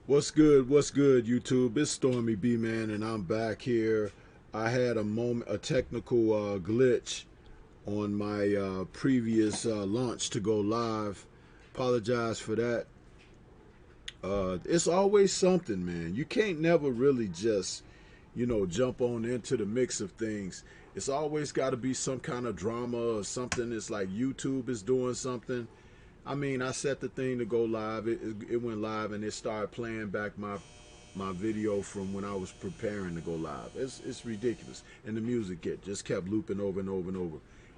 What's good? What's good, YouTube? It's STORMYBMAN, and I'm back here. I had a technical glitch on my previous launch to go live. Apologize for that. It's always something, man. You can't never really just, jump on into the mix of things. It's always got to be some kind of drama or something. It's like YouTube is doing something. I mean, I set the thing to go live. It went live and it started playing back my video from when I was preparing to go live. It's ridiculous, and the music it just kept looping over and over and over.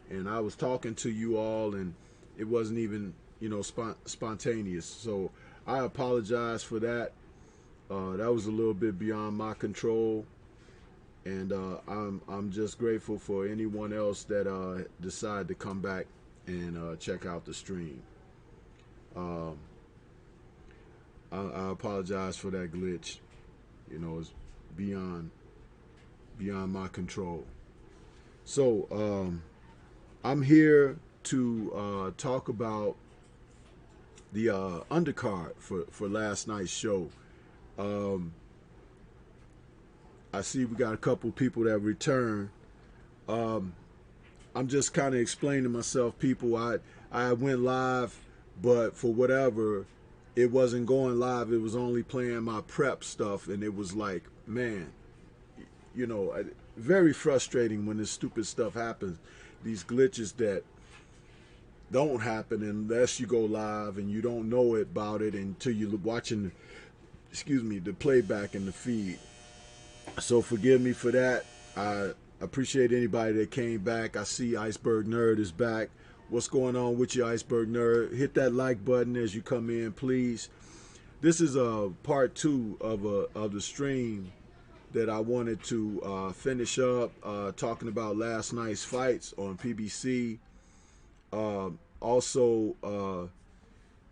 And I was talking to you all, and it wasn't even spontaneous. So I apologize for that. That was a little bit beyond my control, and I'm just grateful for anyone else that decided to come back and check out the stream. Um, I apologize for that glitch. It's beyond beyond my control. So I'm here to talk about the undercard for last night's show. Um, I see we got a couple people that returned. Um, I'm just kind of explaining myself, people. I went live, but for whatever, it wasn't going live. It was only playing my prep stuff, and it was like, man, very frustrating when this stupid stuff happens. These glitches that don't happen unless you go live, and you don't know about it until you're watching, excuse me, the playback and the feed. So forgive me for that. I appreciate anybody that came back. I see Iceberg Nerd is back. What's going on with you, Iceberg Nerd? Hit that like button as you come in, please. This is a part two of the stream that I wanted to finish up talking about last night's fights on PBC. Also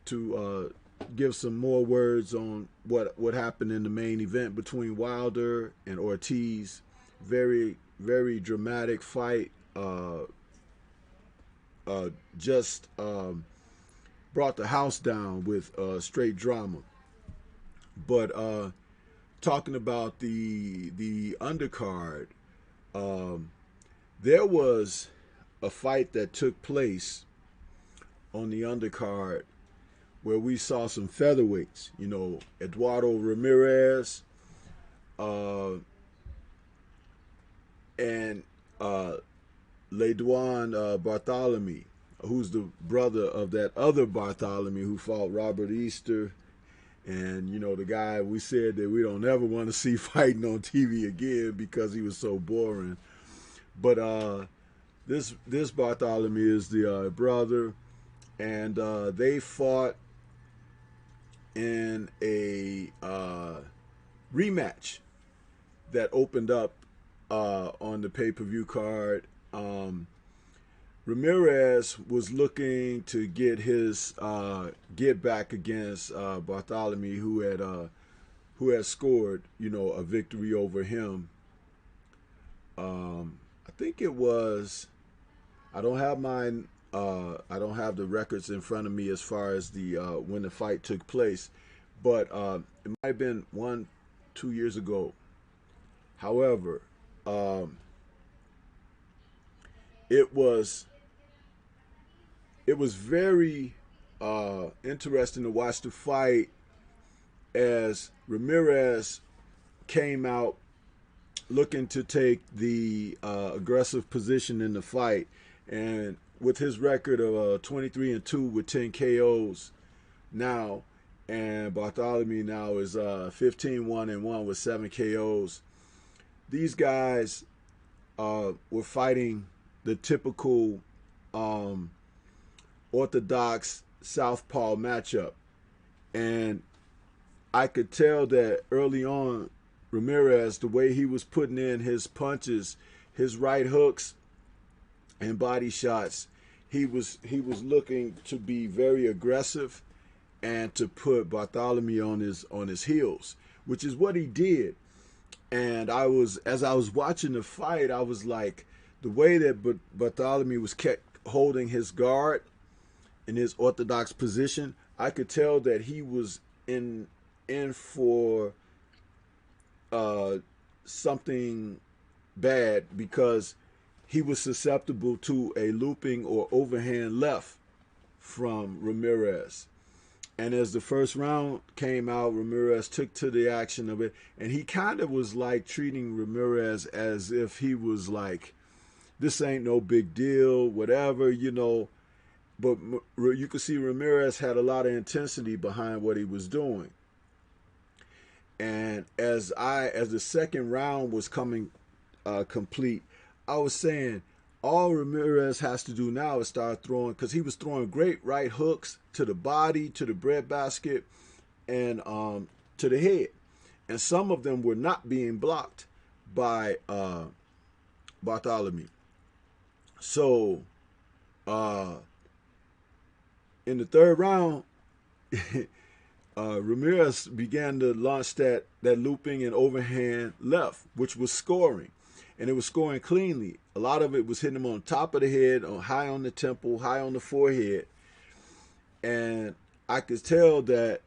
to give some more words on what happened in the main event between Wilder and Ortiz. Very dramatic fight. Just brought the house down with straight drama. But talking about the undercard, um, there was a fight that took place on the undercard where we saw some featherweights. Eduardo Ramirez uh, and Leduan Bartholomew, who's the brother of that other Bartholomew who fought Robert Easter. And, the guy we said that we don't ever want to see fighting on TV again because he was so boring. But this Bartholomew is the brother, and they fought in a rematch that opened up on the pay-per-view card. Ramirez was looking to get his get back against Bartholomew, who had scored a victory over him. I think it was. I don't have mine. I don't have the records in front of me as far as the when the fight took place, but it might have been 1-2 years ago. However, um, it was it was very interesting to watch the fight as Ramirez came out looking to take the aggressive position in the fight, and with his record of 23-2 with 10 KOs now, and Bartholomew now is 15-1-1 with 7 KOs. These guys were fighting the typical um, orthodox southpaw matchup, and I could tell that early on, Ramirez, the way he was putting in his punches, his right hooks and body shots, he was looking to be very aggressive and to put Bartholomew on his heels, which is what he did. And as I was watching the fight, I was like, the way that Bartholomew was kept holding his guard in his orthodox position, I could tell that he was in in for something bad because he was susceptible to a looping or overhand left from Ramirez. And as the first round came out, Ramirez took to the action of it. And he kind of was like treating Ramirez as if he was like, this ain't no big deal, whatever, you know. But you could see Ramirez had a lot of intensity behind what he was doing. And as the second round was coming complete, I was saying, all Ramirez has to do now is start throwing, because he was throwing great right hooks to the body, to the breadbasket, and to the head. And some of them were not being blocked by Bartholomew. So in the third round, Ramirez began to launch that looping and overhand left, which was scoring. And it was scoring cleanly. A lot of it was hitting him on top of the head, high on the temple, high on the forehead. And I could tell that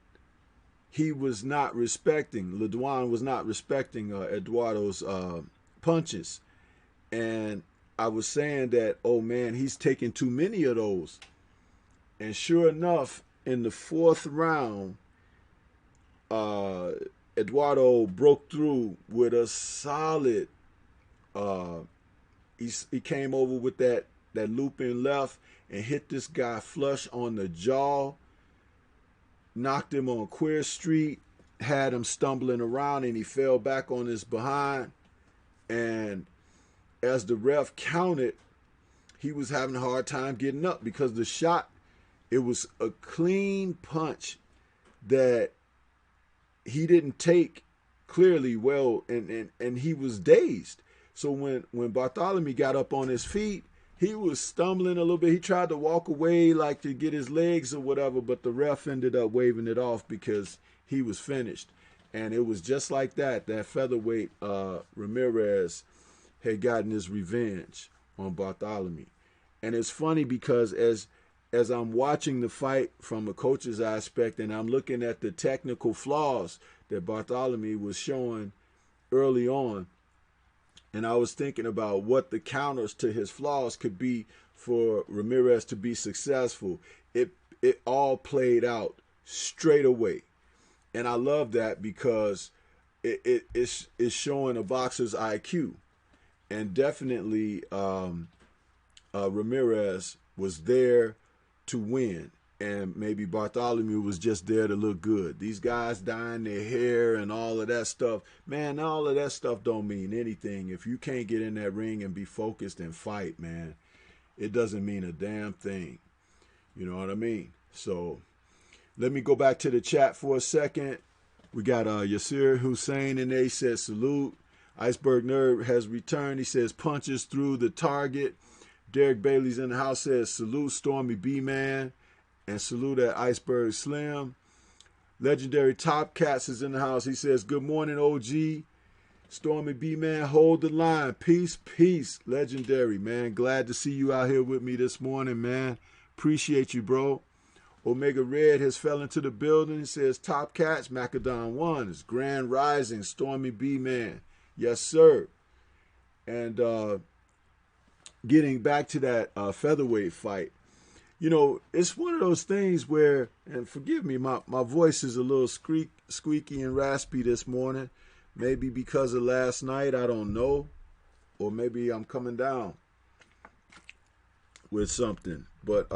he was not respecting, LeDuan was not respecting Eduardo's punches. And I was saying that, oh man, he's taking too many of those. And sure enough, in the fourth round, Eduardo broke through with a solid. He came over with that looping left and hit this guy flush on the jaw, knocked him on Queer Street, had him stumbling around, and he fell back on his behind. And as the ref counted, he was having a hard time getting up because the shot, it was a clean punch that he didn't take clearly well, and he was dazed. So when Bartholomew got up on his feet, he was stumbling a little bit. He tried to walk away like to get his legs or whatever, but the ref ended up waving it off because he was finished. And it was just like that featherweight Ramirez had gotten his revenge on Bartholomew. And it's funny because as I'm watching the fight from a coach's aspect and I'm looking at the technical flaws that Bartholomew was showing early on, and I was thinking about what the counters to his flaws could be for Ramirez to be successful. It all played out straight away. And I love that because it's showing a boxer's IQ. And definitely Ramirez was there to win. And maybe Bartholomew was just there to look good. These guys dyeing their hair and all of that stuff. Man, all of that stuff don't mean anything. If you can't get in that ring and be focused and fight, man, it doesn't mean a damn thing. You know what I mean? So let me go back to the chat for a second. We got Yasir Hussein in there. He says, salute. Iceberg Nerd has returned. He says, punches through the target. Derek Bailey's in the house, says, salute Stormy B-Man. And salute at Iceberg Slim. Legendary Top Cats is in the house. He says, good morning, OG. Stormy B-Man, hold the line. Peace, peace. Legendary, man. Glad to see you out here with me this morning, man. Appreciate you, bro. Omega Red has fell into the building. He says, Top Cats, Macadon 1. It's Grand Rising, Stormy B-Man. Yes, sir. And getting back to that featherweight fight, you know, it's one of those things where, and forgive me, my voice is a little squeaky and raspy this morning. Maybe because of last night, I don't know. Or maybe I'm coming down with something. But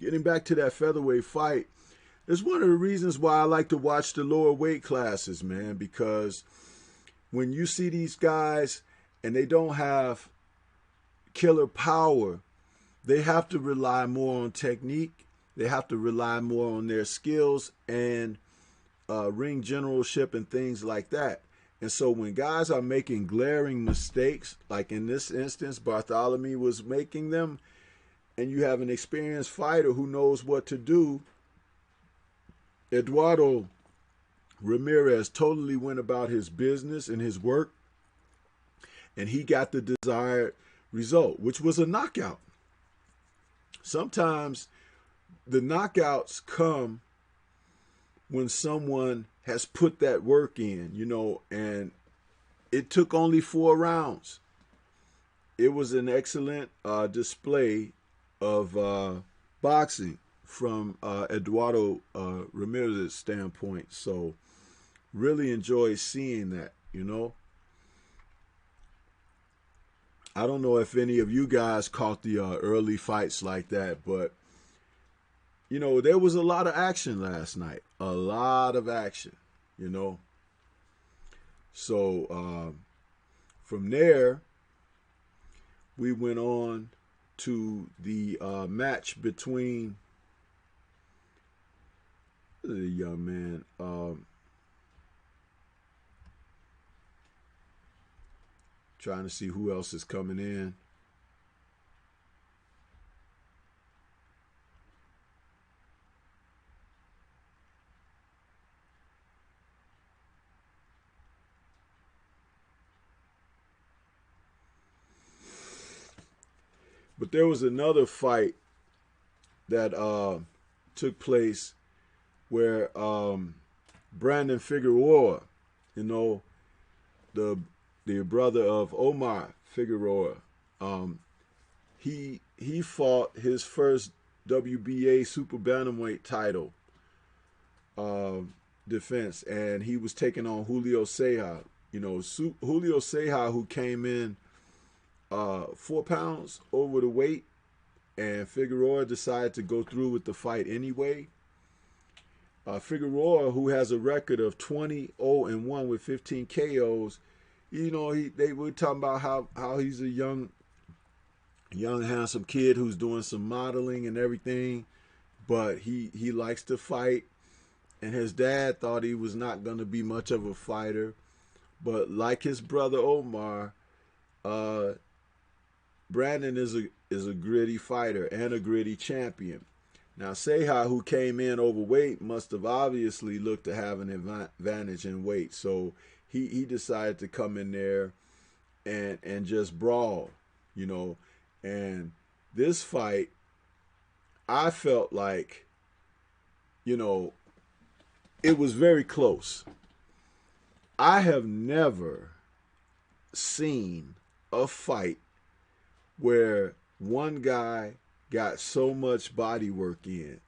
getting back to that featherweight fight, it's one of the reasons why I like to watch the lower weight classes, man. Because when you see these guys and they don't have killer power, they have to rely more on technique. They have to rely more on their skills and ring generalship and things like that. And so when guys are making glaring mistakes, like in this instance, Bartholomew was making them, and you have an experienced fighter who knows what to do, Eduardo Ramirez totally went about his business and his work, and he got the desired result, which was a knockout. Sometimes the knockouts come when someone has put that work in, you know, and it took only 4 rounds. It was an excellent display of boxing from Eduardo Ramirez's standpoint. So really enjoy seeing that, you know. I don't know if any of you guys caught the early fights like that, but you know, there was a lot of action last night. A lot of action, you know. So from there, we went on to the match between the young man. Trying to see who else is coming in. But there was another fight that took place where Brandon Figueroa, you know, the brother of Omar Figueroa, he fought his first WBA super bantamweight title defense, and he was taking on Julio Ceja. You know, Julio Ceja, who came in 4 pounds over the weight, and Figueroa decided to go through with the fight anyway. Figueroa, who has a record of 20-0-1 with 15 KOs, you know, they were talking about how he's a young handsome kid who's doing some modeling and everything, but he likes to fight, and his dad thought he was not going to be much of a fighter, but like his brother Omar, Brandon is a gritty fighter and a gritty champion. Now, Ceja, who came in overweight, must have obviously looked to have an advantage in weight. So he decided to come in there and just brawl, you know. And this fight, I felt like, you know, it was very close. I have never seen a fight where one guy got so much body work in.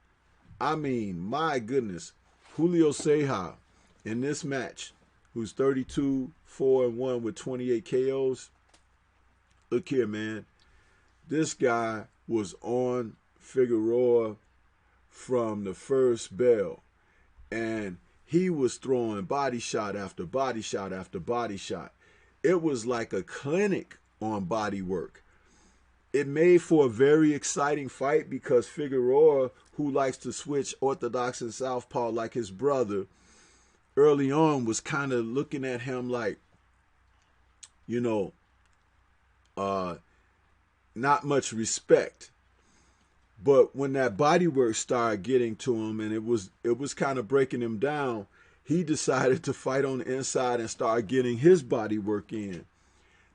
I mean, my goodness, Julio Ceja in this match, who's 32-4-1 with 28 KOs. Look here, man. This guy was on Figueroa from the first bell, and he was throwing body shot after body shot after body shot. It was like a clinic on body work. It made for a very exciting fight because Figueroa, who likes to switch orthodox and southpaw like his brother, early on was kind of looking at him like, you know, not much respect. But when that body work started getting to him and it was kind of breaking him down, he decided to fight on the inside and start getting his body work in.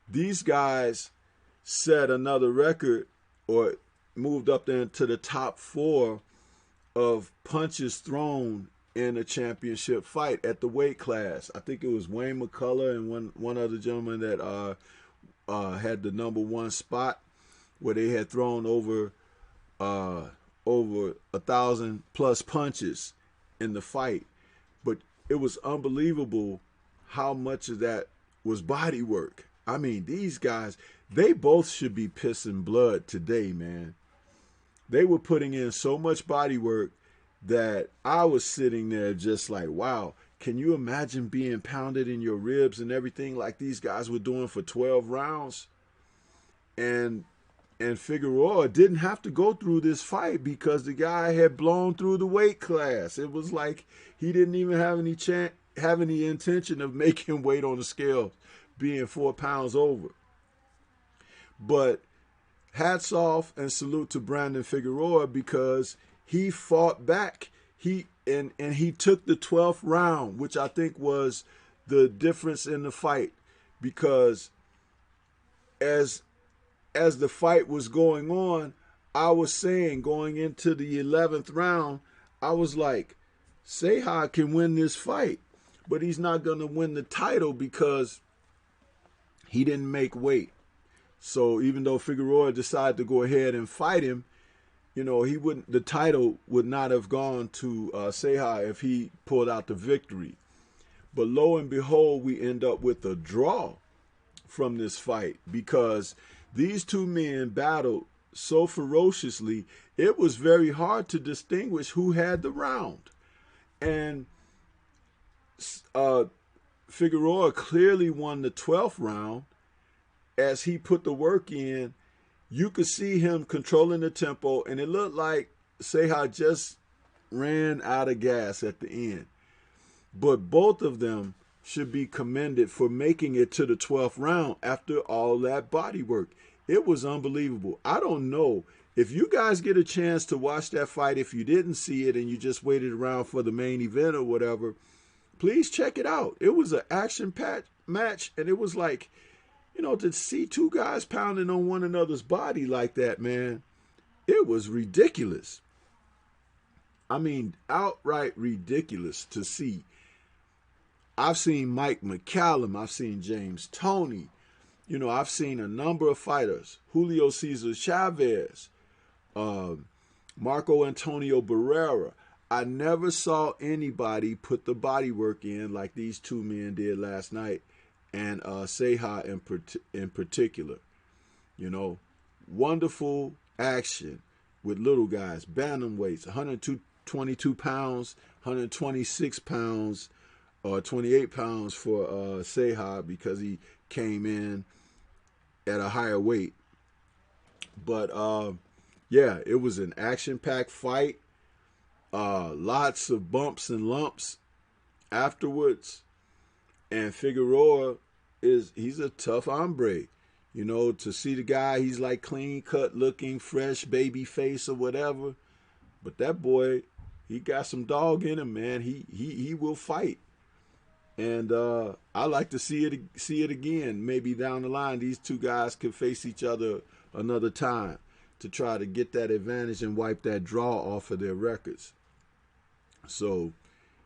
These guys set another record, or moved up there to the top 4 of punches thrown in a championship fight at the weight class. I think it was Wayne McCullough and one other gentleman that had the number 1 spot, where they had thrown over 1,000 plus punches in the fight. But it was unbelievable how much of that was body work. I mean, these guys, they both should be pissing blood today, man. They were putting in so much body work that I was sitting there just like, wow, can you imagine being pounded in your ribs and everything like these guys were doing for 12 rounds? And Figueroa didn't have to go through this fight because the guy had blown through the weight class. It was like he didn't even have any intention of making weight on the scale, being 4 pounds over. But hats off and salute to Brandon Figueroa because he fought back. He took the 12th round, which I think was the difference in the fight, because as the fight was going on, I was saying going into the 11th round, I was like, Seha can win this fight, but he's not going to win the title because he didn't make weight. So even though Figueroa decided to go ahead and fight him, you know, he wouldn't. The title would not have gone to Seha if he pulled out the victory. But lo and behold, we end up with a draw from this fight because these two men battled so ferociously, it was very hard to distinguish who had the round. And Figueroa clearly won the 12th round. As he put the work in, you could see him controlling the tempo, and it looked like Seha just ran out of gas at the end. But both of them should be commended for making it to the 12th round after all that body work. It was unbelievable. I don't know if you guys get a chance to watch that fight. If you didn't see it and you just waited around for the main event or whatever, please check it out. It was an action-packed match, and it was like, you know, to see two guys pounding on one another's body like that, man, it was ridiculous. I mean, outright ridiculous to see. I've seen Mike McCallum. I've seen James Toney. You know, I've seen a number of fighters. Julio Cesar Chavez, Marco Antonio Barrera. I never saw anybody put the body work in like these two men did last night. And Seha in particular. You know, wonderful action with little guys. Bantamweights, 122 pounds, 126 pounds, 28 pounds for Seha because he came in at a higher weight. But, yeah, it was an action-packed fight. Lots of bumps and lumps afterwards. And Figueroa he's a tough hombre. You know, to see the guy, he's like clean cut looking, fresh baby face or whatever. But that boy, he got some dog in him, man. He will fight. And I like to see it again. Maybe down the line, these two guys could face each other another time to try to get that advantage and wipe that draw off of their records. So,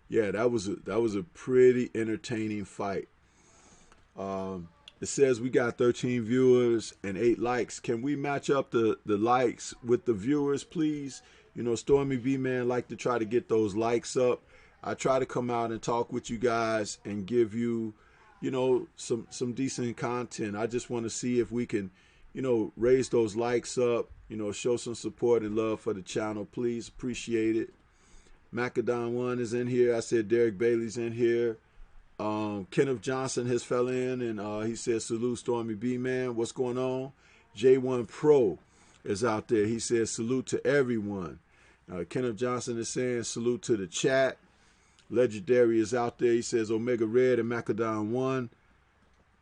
yeah, that was a pretty entertaining fight. It says we got 13 viewers and 8 likes. Can we match up the likes with the viewers, please? You know, STORMYBMAN like to try to get those likes up. I try to come out and talk with you guys and give you, you know, some decent content. I just want to see if we can, you know, raise those likes up, you know, show some support and love for the channel. Please, appreciate it. Macadon 1 is in here. I said Derek Bailey's in here. Kenneth Johnson has fell in, and he says, salute STORMYBMAN. What's going on? J1 Pro is out there. He says, salute to everyone. Kenneth Johnson is saying, salute to the chat. Legendary is out there. He says, Omega Red and Macadon 1.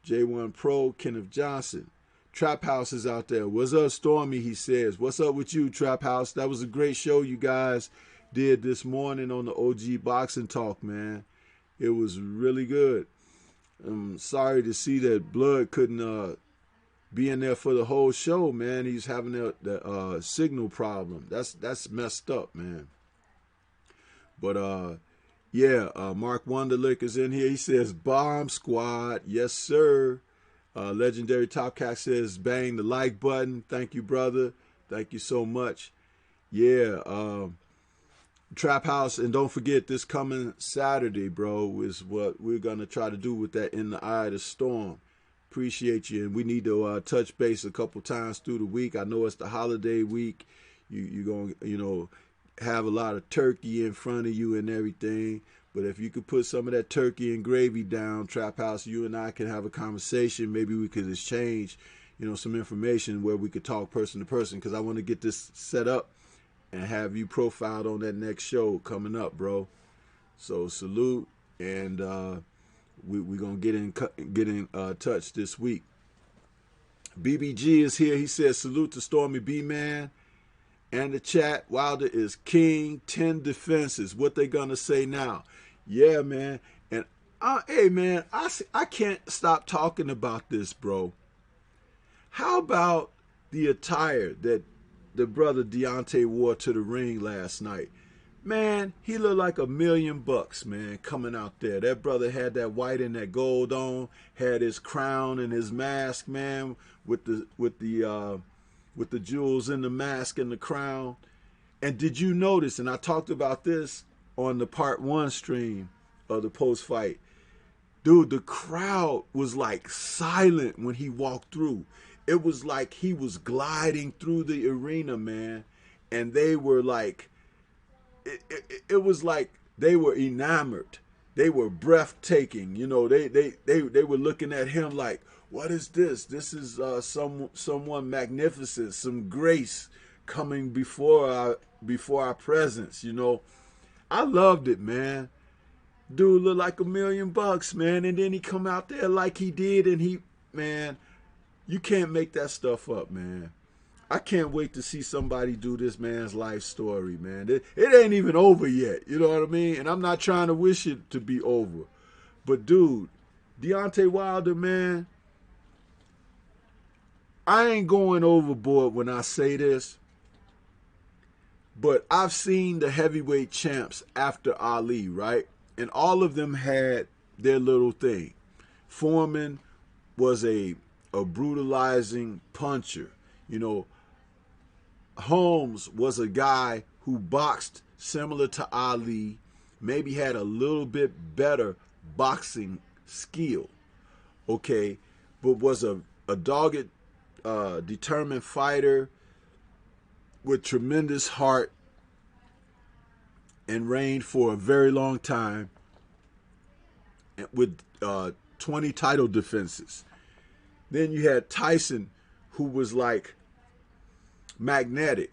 J1 Pro, Kenneth Johnson. Trap House is out there. What's up, Stormy? He says, what's up with you, Trap House? That was a great show you guys did this morning on the OG Boxing Talk, man. It was really good. I'm sorry to see that Blood couldn't be in there for the whole show, man. He's having the signal problem. That's messed up, man. But yeah, Mark Wonderlick is in here. He says Bomb Squad, yes sir. Legendary Top Cat says bang the like button. Thank you, brother. Thank you so much. Yeah. Trap House, and don't forget this coming Saturday, bro, is what we're gonna try to do with that In the Eye of the Storm. Appreciate you, and we need to touch base a couple times through the week. I know it's the holiday week. You're gonna, you know, have a lot of turkey in front of you and everything. But if you could put some of that turkey and gravy down, Trap House, you and I can have a conversation. Maybe we could exchange, you know, some information where we could talk person to person, because I want to get this set up and have you profiled on that next show coming up, bro. So salute, and we're gonna get in touch this week. BBG is here. He says salute to STORMYBMAN and the chat. Wilder is king. 10 defenses. What they gonna say now? Yeah, man. And hey, man, I can't stop talking about this, bro. How about the attire that the brother Deontay wore to the ring last night? Man, he looked like $1,000,000, man, coming out there. That brother had that white and that gold on, had his crown and his mask, man, with the jewels in the mask and the crown. And did you notice, and I talked about this on the part 1 stream of the post fight, dude, the crowd was like silent when he walked through. It was like he was gliding through the arena, man. And they were like, it was like they were enamored. They were breathtaking. You know, they were looking at him like, what is this? This is someone magnificent, some grace coming before our presence. You know, I loved it, man. Dude looked like $1,000,000, man. And then he come out there like he did, and man, you can't make that stuff up, man. I can't wait to see somebody do this man's life story, man. It ain't even over yet, you know what I mean? And I'm not trying to wish it to be over. But, dude, Deontay Wilder, man, I ain't going overboard when I say this, but I've seen the heavyweight champs after Ali, right? And all of them had their little thing. Foreman was a brutalizing puncher, you know. Holmes was a guy who boxed similar to Ali, maybe had a little bit better boxing skill, okay, but was a dogged, determined fighter with tremendous heart and reigned for a very long time with 20 title defenses. Then you had Tyson, who was like magnetic.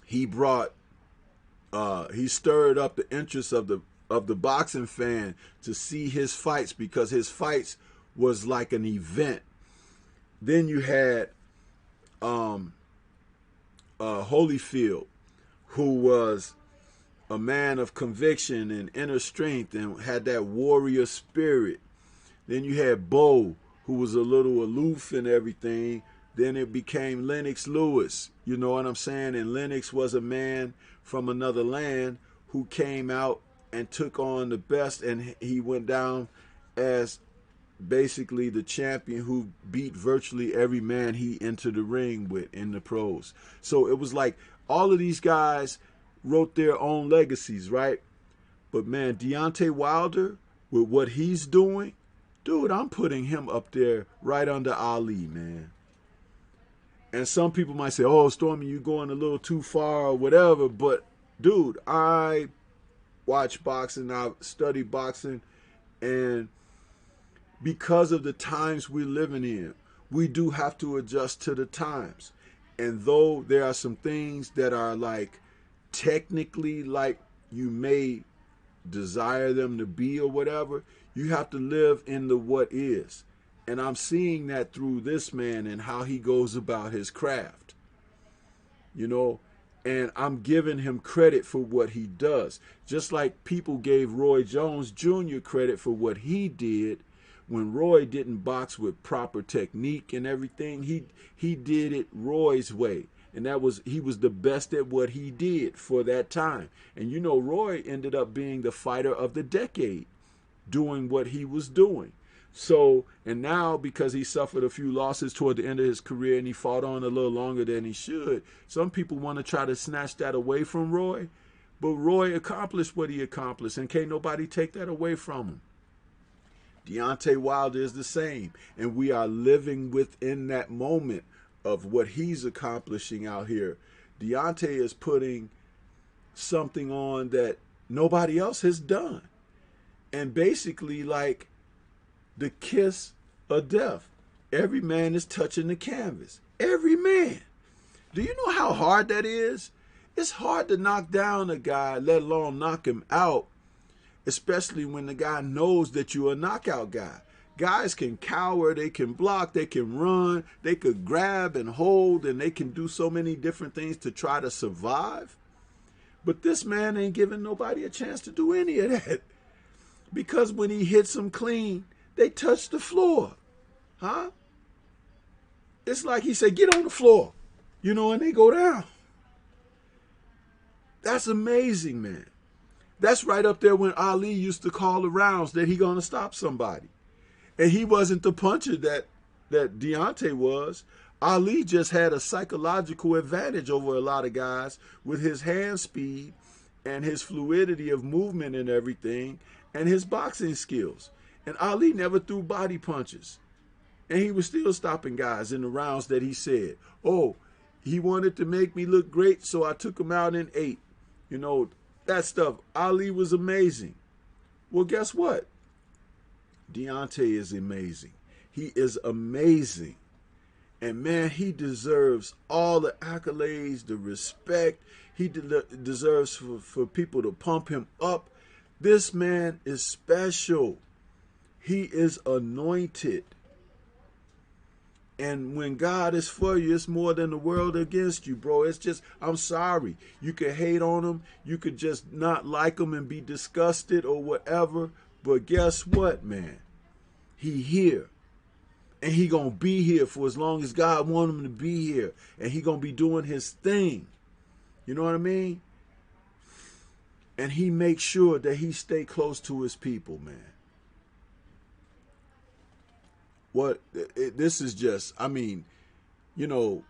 He brought, he stirred up the interest of the boxing fan to see his fights, because his fights was like an event. Then you had Holyfield, who was a man of conviction and inner strength and had that warrior spirit. Then you had Bo, who was a little aloof and everything. Then it became Lennox Lewis, you know what I'm saying? And Lennox was a man from another land who came out and took on the best, and he went down as basically the champion who beat virtually every man he entered the ring with in the pros. So it was like all of these guys wrote their own legacies, right? But man, Deontay Wilder, with what he's doing, dude, I'm putting him up there right under Ali, man. And some people might say, oh, Stormy, you're going a little too far or whatever. But, dude, I watch boxing, I study boxing, and because of the times we're living in, we do have to adjust to the times. And though there are some things that are like technically like you may desire them to be or whatever, you have to live in the what is. And I'm seeing that through this man and how he goes about his craft, you know, and I'm giving him credit for what he does. Just like people gave Roy Jones Jr. credit for what he did when Roy didn't box with proper technique and everything. He did it Roy's way. And he was the best at what he did for that time. And you know, Roy ended up being the fighter of the decade doing what he was doing. So, and now because he suffered a few losses toward the end of his career and he fought on a little longer than he should, some people want to try to snatch that away from Roy. But Roy accomplished what he accomplished, and can't nobody take that away from him. Deontay Wilder is the same, and we are living within that moment of what he's accomplishing out here. Deontay is putting something on that nobody else has done. And basically, like the kiss of death. Every man is touching the canvas. Every man. Do you know how hard that is? It's hard to knock down a guy, let alone knock him out, especially when the guy knows that you're a knockout guy. Guys can cower, they can block, they can run, they could grab and hold, and they can do so many different things to try to survive. But this man ain't giving nobody a chance to do any of that. Because when he hits them clean, they touch the floor. Huh? It's like he said, get on the floor. You know, and they go down. That's amazing, man. That's right up there when Ali used to call the rounds that he gonna stop somebody. And he wasn't the puncher that Deontay was. Ali just had a psychological advantage over a lot of guys with his hand speed and his fluidity of movement and everything and his boxing skills. And Ali never threw body punches. And he was still stopping guys in the rounds that he said, oh, he wanted to make me look great, so I took him out in 8. You know, that stuff. Ali was amazing. Well, guess what? Deontay is amazing. He is amazing. And man, he deserves all the accolades, the respect. He deserves for people to pump him up. This man is special. He is anointed. And when God is for you, it's more than the world against you, bro. It's just, I'm sorry. You could hate on him. You could just not like him and be disgusted or whatever. But guess what, man? He here. And he going to be here for as long as God wants him to be here. And he going to be doing his thing. You know what I mean? And he makes sure that he stay close to his people, man. This is just, I mean, you know,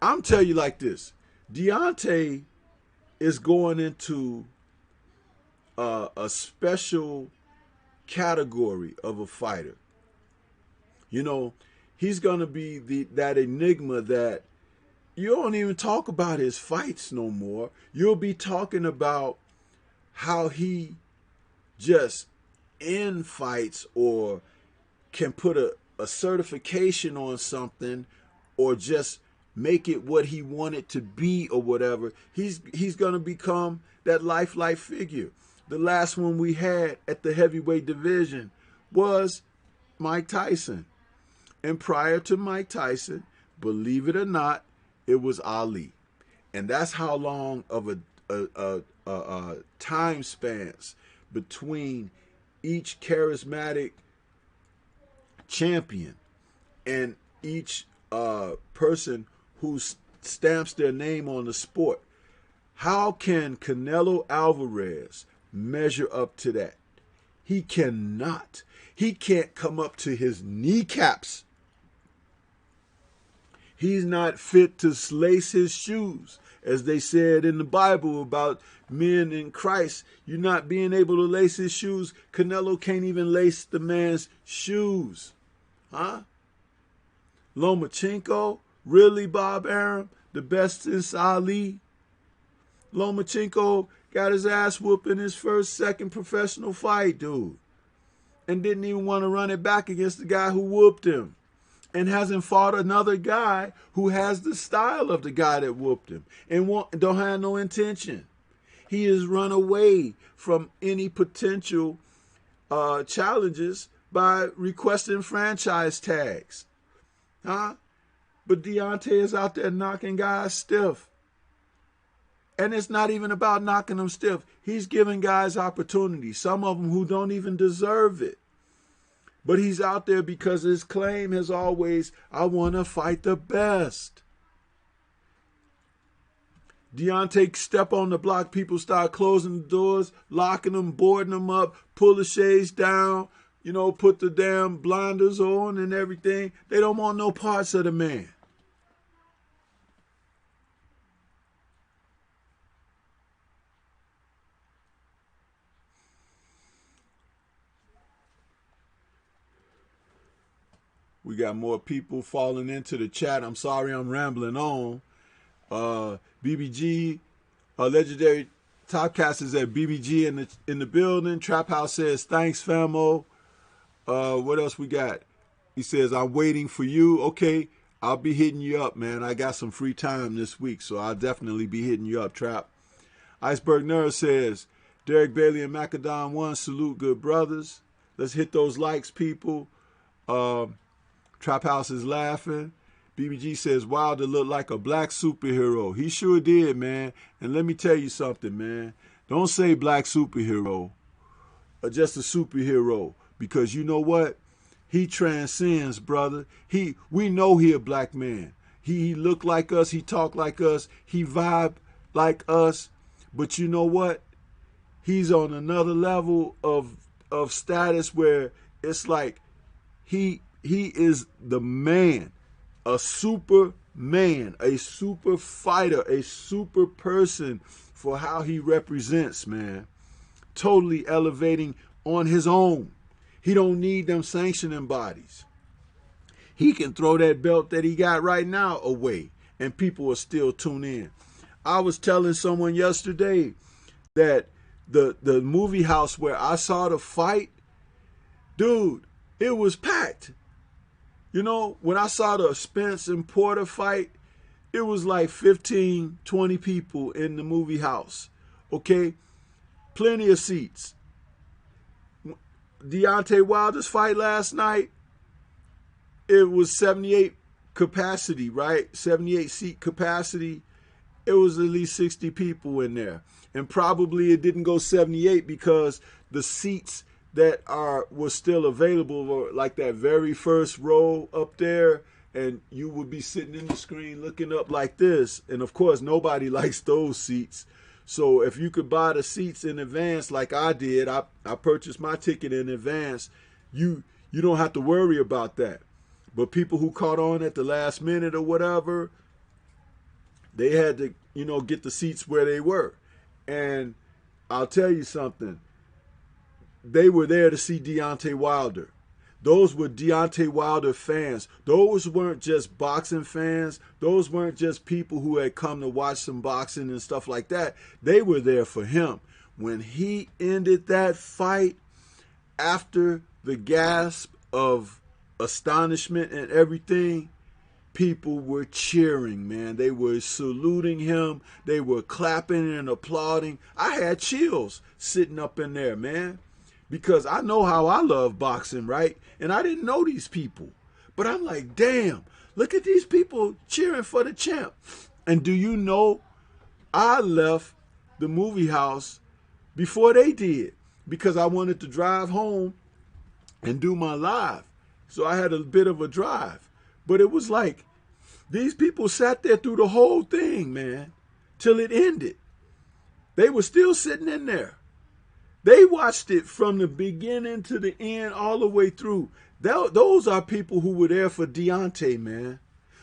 I'm telling you like this. Deontay is going into a special category of a fighter. You know, he's going to be that enigma that you don't even talk about his fights no more. You'll be talking about how he just in fights or can put a certification on something or just make it what he wanted to be or whatever. He's going to become that lifelike figure. The last one we had at the heavyweight division was Mike Tyson. And prior to Mike Tyson, believe it or not, it was Ali. And that's how long of a time spans between each charismatic champion and each person who stamps their name on the sport. How can Canelo Alvarez measure up to that? He cannot. He can't come up to his kneecaps. He's not fit to lace his shoes. As they said in the Bible about men in Christ, you're not being able to lace his shoes. Canelo can't even lace the man's shoes. Huh? Lomachenko? Really, Bob Arum? The best since Ali? Lomachenko got his ass whooped in his second professional fight, dude. And didn't even want to run it back against the guy who whooped him. And hasn't fought another guy who has the style of the guy that whooped him. And don't have no intention. He has run away from any potential challenges by requesting franchise tags. Huh? But Deontay is out there knocking guys stiff. And it's not even about knocking them stiff. He's giving guys opportunities, some of them who don't even deserve it. But he's out there because his claim has always, I want to fight the best. Deontay step on the block, people start closing the doors, locking them, boarding them up, pull the shades down, you know, put the damn blinders on and everything. They don't want no parts of the man. We got more people falling into the chat. I'm sorry I'm rambling on. BBG, legendary Topcast is at BBG in the building. Trap House says, thanks, famo. What else we got? He says, I'm waiting for you. Okay, I'll be hitting you up, man. I got some free time this week, so I'll definitely be hitting you up, Trap. Iceberg Nerd says, Derek Bailey and Macadon 1, salute good brothers. Let's hit those likes, people. Trap House is laughing. BBG says, Wilder looked like a black superhero. He sure did, man. And let me tell you something, man. Don't say black superhero. Or just a superhero. Because you know what? He transcends, brother. We know he a black man. He look like us. He talk like us. He vibe like us, but you know what? He's on another level of status where it's like he is the man, a super man, a super fighter, a super person for how he represents, man. Totally elevating on his own. He don't need them sanctioning bodies. He can throw that belt that he got right now away, and people will still tune in. I was telling someone yesterday that the movie house where I saw the fight, dude, it was packed. You know, when I saw the Spence and Porter fight, it was like 15, 20 people in the movie house. Okay? Plenty of seats. Deontay Wilder's fight last night, it was 78 capacity, right? 78 seat capacity. It was at least 60 people in there. And probably it didn't go 78 because the seats that were still available were like that very first row up there, and you would be sitting in the screen looking up like this. And of course, nobody likes those seats. So if you could buy the seats in advance like I did, I purchased my ticket in advance, you don't have to worry about that. But people who caught on at the last minute or whatever, they had to, get the seats where they were. And I'll tell you something. They were there to see Deontay Wilder. Those were Deontay Wilder fans. Those weren't just boxing fans. Those weren't just people who had come to watch some boxing and stuff like that. They were there for him. When he ended that fight, after the gasp of astonishment and everything, people were cheering, man. They were saluting him. They were clapping and applauding. I had chills sitting up in there, man, because I know how I love boxing, right? And I didn't know these people. But I'm like, damn, look at these people cheering for the champ. And do you know, I left the movie house before they did because I wanted to drive home and do my live. So I had a bit of a drive. But it was like, these people sat there through the whole thing, man, till it ended. They were still sitting in there. They watched it from the beginning to the end, all the way through. Those are people who were there for Deontay, man.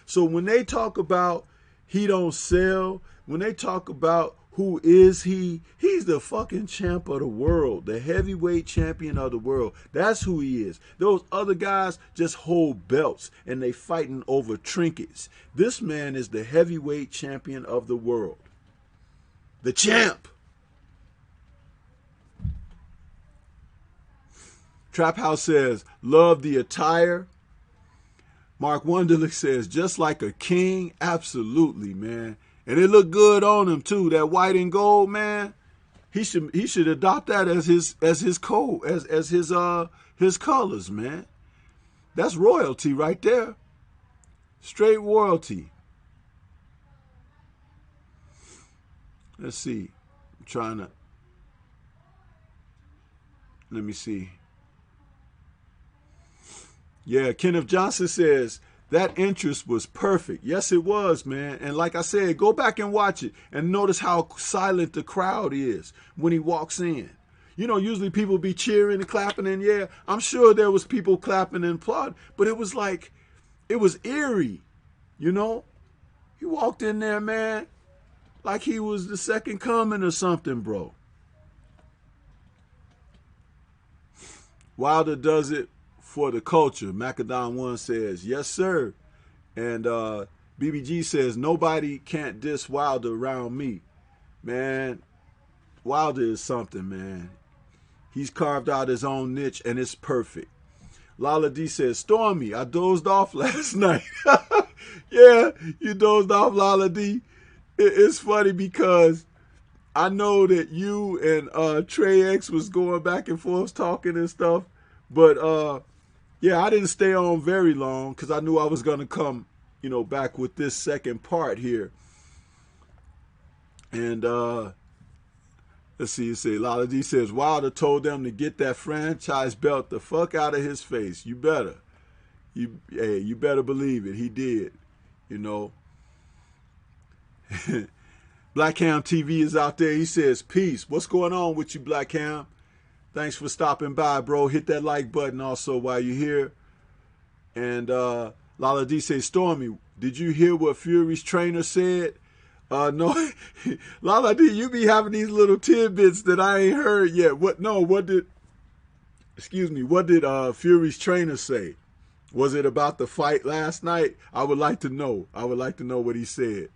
So when they talk about he don't sell, when they talk about who is he, he's the fucking champ of the world, the heavyweight champion of the world. That's who he is. Those other guys just hold belts and they fighting over trinkets. This man is the heavyweight champion of the world. The champ. Trap House says, love the attire. Mark Wunderlich says, just like a king. Absolutely, man. And it looked good on him too. That white and gold, man. He should adopt that as his code, as his colors, man. That's royalty right there. Straight royalty. Let's see. I'm trying to. Let me see. Yeah, Kenneth Johnson says, that interest was perfect. Yes, it was, man. And like I said, go back and watch it and notice how silent the crowd is when he walks in. Usually people be cheering and clapping, and yeah, I'm sure there was people clapping and applauding, but it was like, it was eerie, He walked in there, man, like he was the second coming or something, bro. Wilder does it for the culture. Macadon 1 says, yes, sir. And BBG says, nobody can't diss Wilder around me. Man, Wilder is something, man. He's carved out his own niche, and it's perfect. Lala D says, Stormy, I dozed off last night. Yeah, you dozed off, Lala D. It's funny because I know that you and Trey X was going back and forth talking and stuff, but yeah, I didn't stay on very long because I knew I was going to come, back with this second part here. And let's see, Lala D says, Wilder told them to get that franchise belt the fuck out of his face. You better. You better believe it. He did, Black Cam TV is out there. He says, peace. What's going on with you, Black Cam? Thanks for stopping by, bro. Hit that like button also while you're here. And Lala D says, Stormy, did you hear what Fury's trainer said? No. Lala D, you be having these little tidbits that I ain't heard yet. What did Fury's trainer say? Was it about the fight last night? I would like to know. I would like to know what he said.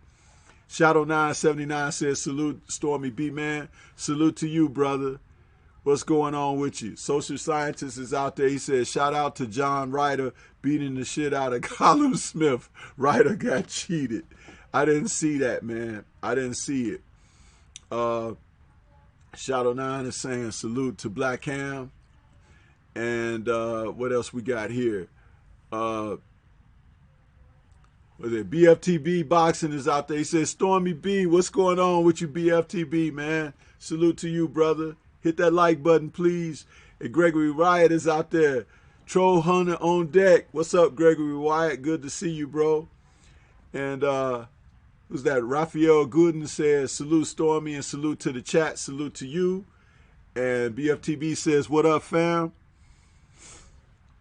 Shadow 979 says, salute, Stormy B, man. Salute to you, brother. What's going on with you? Social Scientist is out there. He says, shout out to John Ryder beating the shit out of Callum Smith. Ryder got cheated. I didn't see that, man. I didn't see it. Shadow 9 is saying salute to Black Cam. And what else we got here? BFTB Boxing is out there. He says, Stormy B, what's going on with you, BFTB, man? Salute to you, brother. Hit that like button, please. And Gregory Wyatt is out there. Troll Hunter on deck. What's up, Gregory Wyatt? Good to see you, bro. And who's that? Raphael Gooden says, salute, Stormy, and salute to the chat. Salute to you. And BFTB says, what up, fam?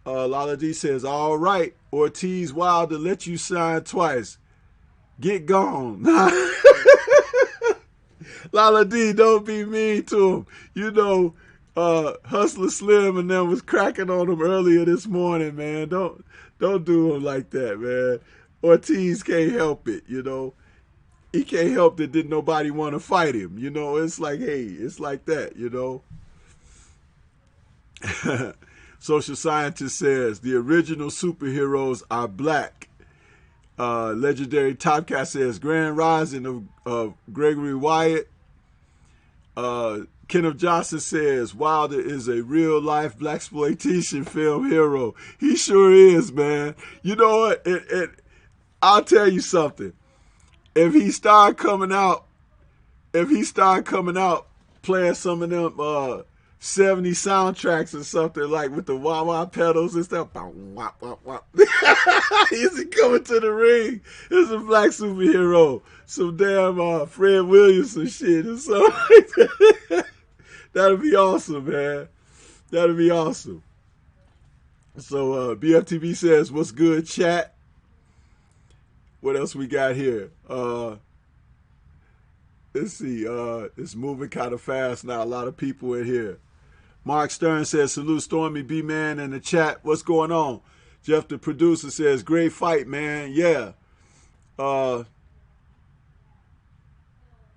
Lala D says, all right, Ortiz Wilder let you sign twice. Get gone. Lala D, don't be mean to him. You know, Hustler Slim and them was cracking on him earlier this morning, man. Don't do him like that, man. Ortiz can't help it, you know. He can't help that didn't nobody want to fight him. You know, it's like, hey, it's like that, you know. Social Scientist says, the original superheroes are black. Legendary Topcat says, Grand Rising of Gregory Wyatt. Kenneth Johnson says, Wilder is a real-life blaxploitation film hero. He sure is, man. You know what? I'll tell you something. If he start coming out playing some of them 70 soundtracks or something, like with the wah-wah pedals and stuff. Is he coming to the ring? It's a black superhero. Some damn Fred Williamson shit or something like that. That'd be awesome, man. That'd be awesome. So BFTV says, what's good, chat? What else we got here? Let's see. It's moving kind of fast now. A lot of people in here. Mark Stern says, salute Stormy B-Man in the chat. What's going on? Jeff, the producer, says, great fight, man. Yeah.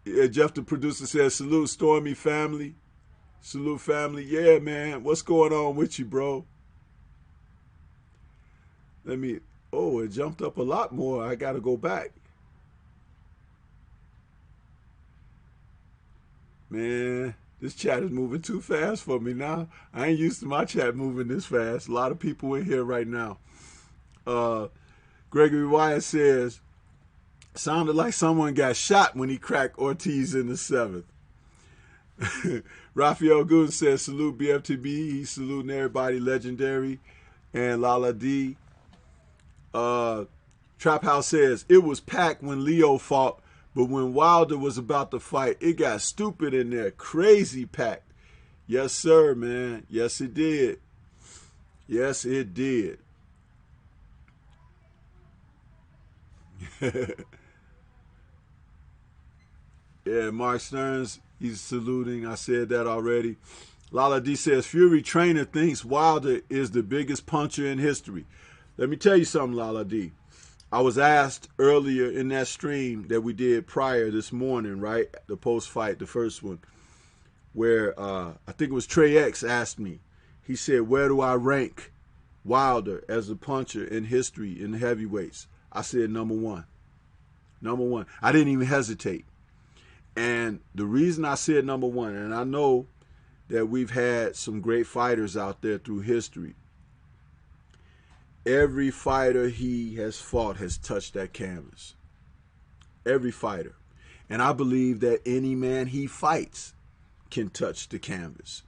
Jeff, the producer, says, salute Stormy family. Salute family. Yeah, man. What's going on with you, bro? It jumped up a lot more. I got to go back. Man, this chat is moving too fast for me now. I ain't used to my chat moving this fast. A lot of people in here right now. Gregory Wyatt says, sounded like someone got shot when he cracked Ortiz in the 7th. Raphael Gooden says, salute BFTB. He's saluting everybody, legendary. And Lala D. Trap House says, it was packed when Leo fought, but when Wilder was about to fight, it got stupid in there. Crazy packed. Yes, sir, man. Yes, it did. Yes, it did. Yeah, Mark Stearns, he's saluting. I said that already. Lala D says, Fury trainer thinks Wilder is the biggest puncher in history. Let me tell you something, Lala D. I was asked earlier in that stream that we did prior this morning, right? The post-fight, the first one, where I think it was Trey X asked me. He said, where do I rank Wilder as a puncher in history in the heavyweights? I said number one. Number one. I didn't even hesitate. And the reason I said number one, and I know that we've had some great fighters out there through history. Every fighter he has fought has touched that canvas. Every fighter. And I believe that any man he fights can touch the canvas.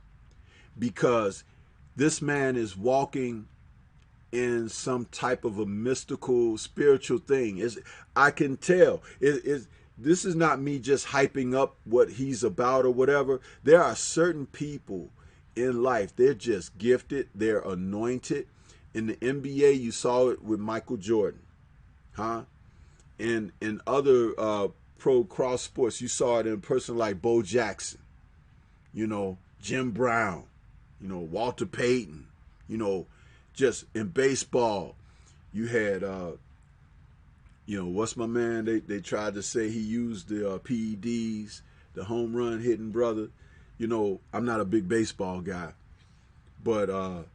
Because this man is walking in some type of a mystical, spiritual thing. I can tell. this is not me just hyping up what he's about or whatever. There are certain people in life, they're just gifted, they're anointed. In the NBA, you saw it with Michael Jordan, huh? In other pro cross sports, you saw it in a person like Bo Jackson, you know, Jim Brown, you know, Walter Payton, you know, just in baseball, you had, you know, what's my man? They tried to say he used the PEDs, the home run hitting brother. You know, I'm not a big baseball guy, but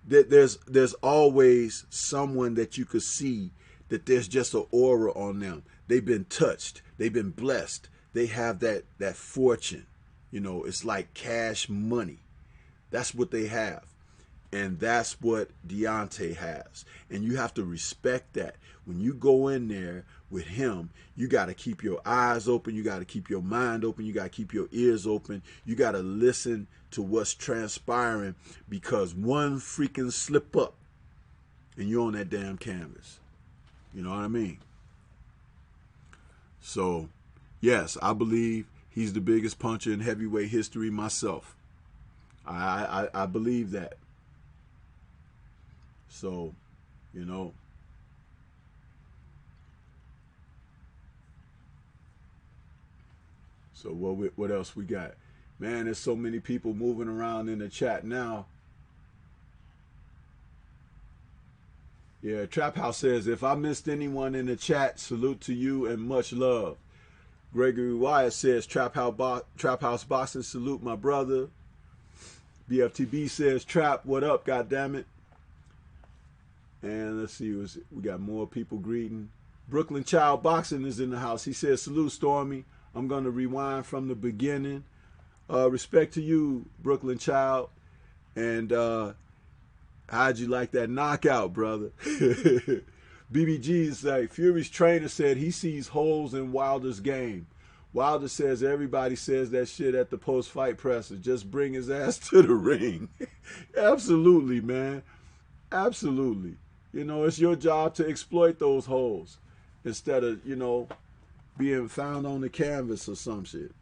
there's always someone that you could see that there's just an aura on them. They've been touched. They've been blessed. They have that fortune. You know, it's like cash money. That's what they have. And that's what Deontay has. And you have to respect that. When you go in there with him, you got to keep your eyes open. You got to keep your mind open. You got to keep your ears open. You got to listen to what's transpiring, because one freaking slip up and you're on that damn canvas. You know what I mean? So, yes, I believe he's the biggest puncher in heavyweight history myself. I believe that. So, you know. So what else we got? Man, there's so many people moving around in the chat now. Yeah, Trap House says, if I missed anyone in the chat, salute to you and much love. Gregory Wyatt says, Trap House Boxing, salute my brother. BFTB says, Trap, what up, goddammit? And let's see, we got more people greeting. Brooklyn Child Boxing is in the house. He says, salute, Stormy. I'm going to rewind from the beginning. Respect to you, Brooklyn Child. And how'd you like that knockout, brother? BBG is like, Fury's trainer said he sees holes in Wilder's game. Wilder says everybody says that shit at the post-fight presser. Just bring his ass to the ring. Absolutely, man. Absolutely. You know, it's your job to exploit those holes instead of, you know, being found on the canvas or some shit.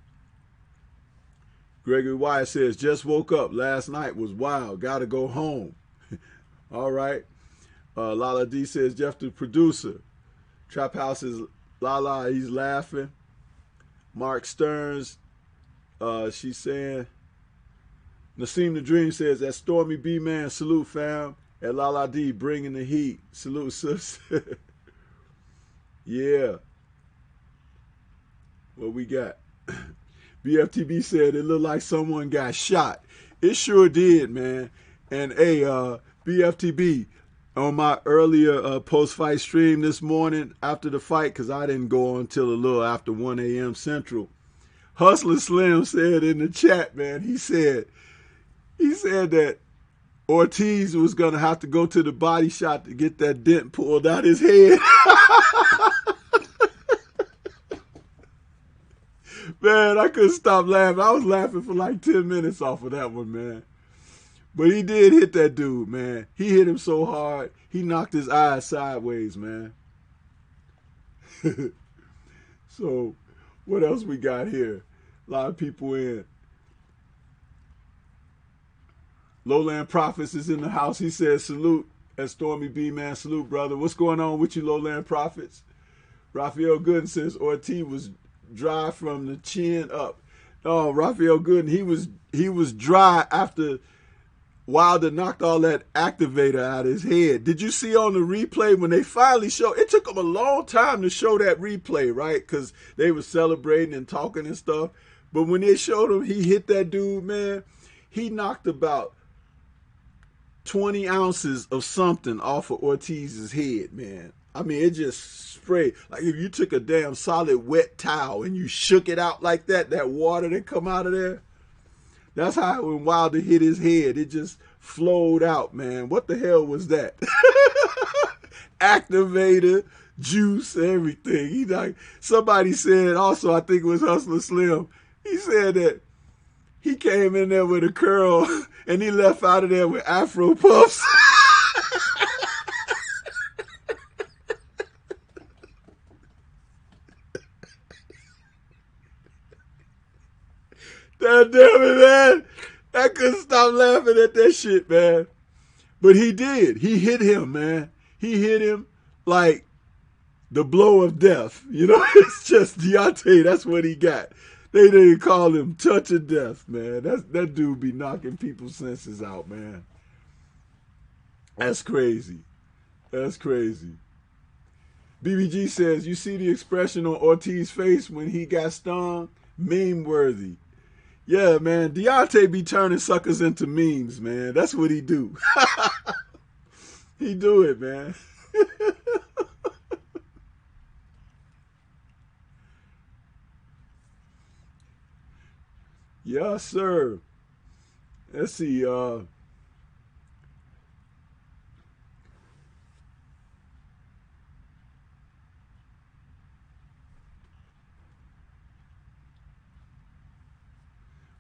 Gregory Wyatt says, just woke up. Last night was wild. Gotta go home. All right. Lala D says, Jeff the producer. Trap House is Lala, he's laughing. Mark Stearns, she's saying, Nassim the Dream says, at STORMYBMAN, salute fam. At Lala D, bringing the heat. Salute, sis. Yeah. What we got? BFTB said it looked like someone got shot. It sure did, man. And hey, BFTB, on my earlier post-fight stream this morning after the fight, because I didn't go on until a little after 1 a.m. Central, Hustler Slim said in the chat, man, he said that Ortiz was going to have to go to the body shop to get that dent pulled out his head. Man, I couldn't stop laughing. I was laughing for like 10 minutes off of that one, man. But he did hit that dude, man. He hit him so hard, he knocked his eyes sideways, man. So, what else we got here? A lot of people in. Lowland Prophets is in the house. He says, salute at STORMYBMAN. Salute, brother. What's going on with you, Lowland Prophets? Raphael Gooden says Ortiz was dry from the chin up. Oh, Raphael Gooden, he was dry after Wilder knocked all that activator out of his head. Did you see on the replay when they finally showed? It took them a long time to show that replay, right? Because they were celebrating and talking and stuff. But when they showed him, he hit that dude, man. He knocked about 20 ounces of something off of Ortiz's head, man. I mean, it just sprayed. Like if you took a damn solid wet towel and you shook it out like that, that water that come out of there, that's how when Wilder hit his head, it just flowed out, man. What the hell was that? Activator, juice, everything. He like, somebody said also, I think it was Hustler Slim, he said that he came in there with a curl and he left out of there with Afro puffs. God damn it, man. I couldn't stop laughing at that shit, man. But he did. He hit him, man. He hit him like the blow of death. You know, it's just Deontay. That's what he got. They didn't call him touch of death, man. That dude be knocking people's senses out, man. That's crazy. That's crazy. BBG says, you see the expression on Ortiz's face when he got stung? Meme worthy. Yeah, man. Deontay be turning suckers into memes, man. That's what he do. He do it, man. Yes, sir. Let's see.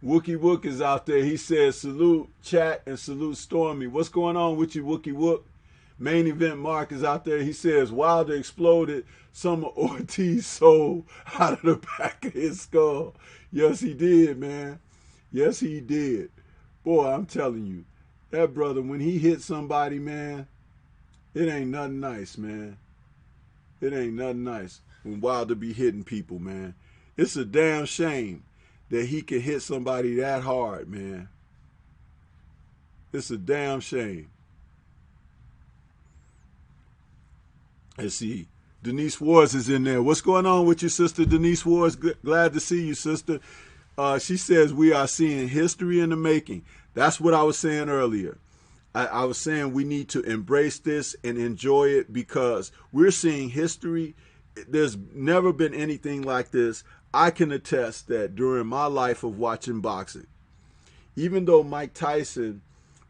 Wookie Wook is out there. He says, salute chat and salute Stormy. What's going on with you, Wookie Wook? Main Event Mark is out there. He says, Wilder exploded some of Ortiz's soul out of the back of his skull. Yes, he did, man. Yes, he did. Boy, I'm telling you, that brother, when he hit somebody, man, it ain't nothing nice, man. It ain't nothing nice when Wilder be hitting people, man. It's a damn shame that he can hit somebody that hard, man. It's a damn shame. Let's see. Denise Wars is in there. What's going on with you, sister Denise Wars? Glad to see you, sister. She says we are seeing history in the making. That's what I was saying earlier. I was saying we need to embrace this and enjoy it because we're seeing history. There's never been anything like this. I can attest that during my life of watching boxing, even though Mike Tyson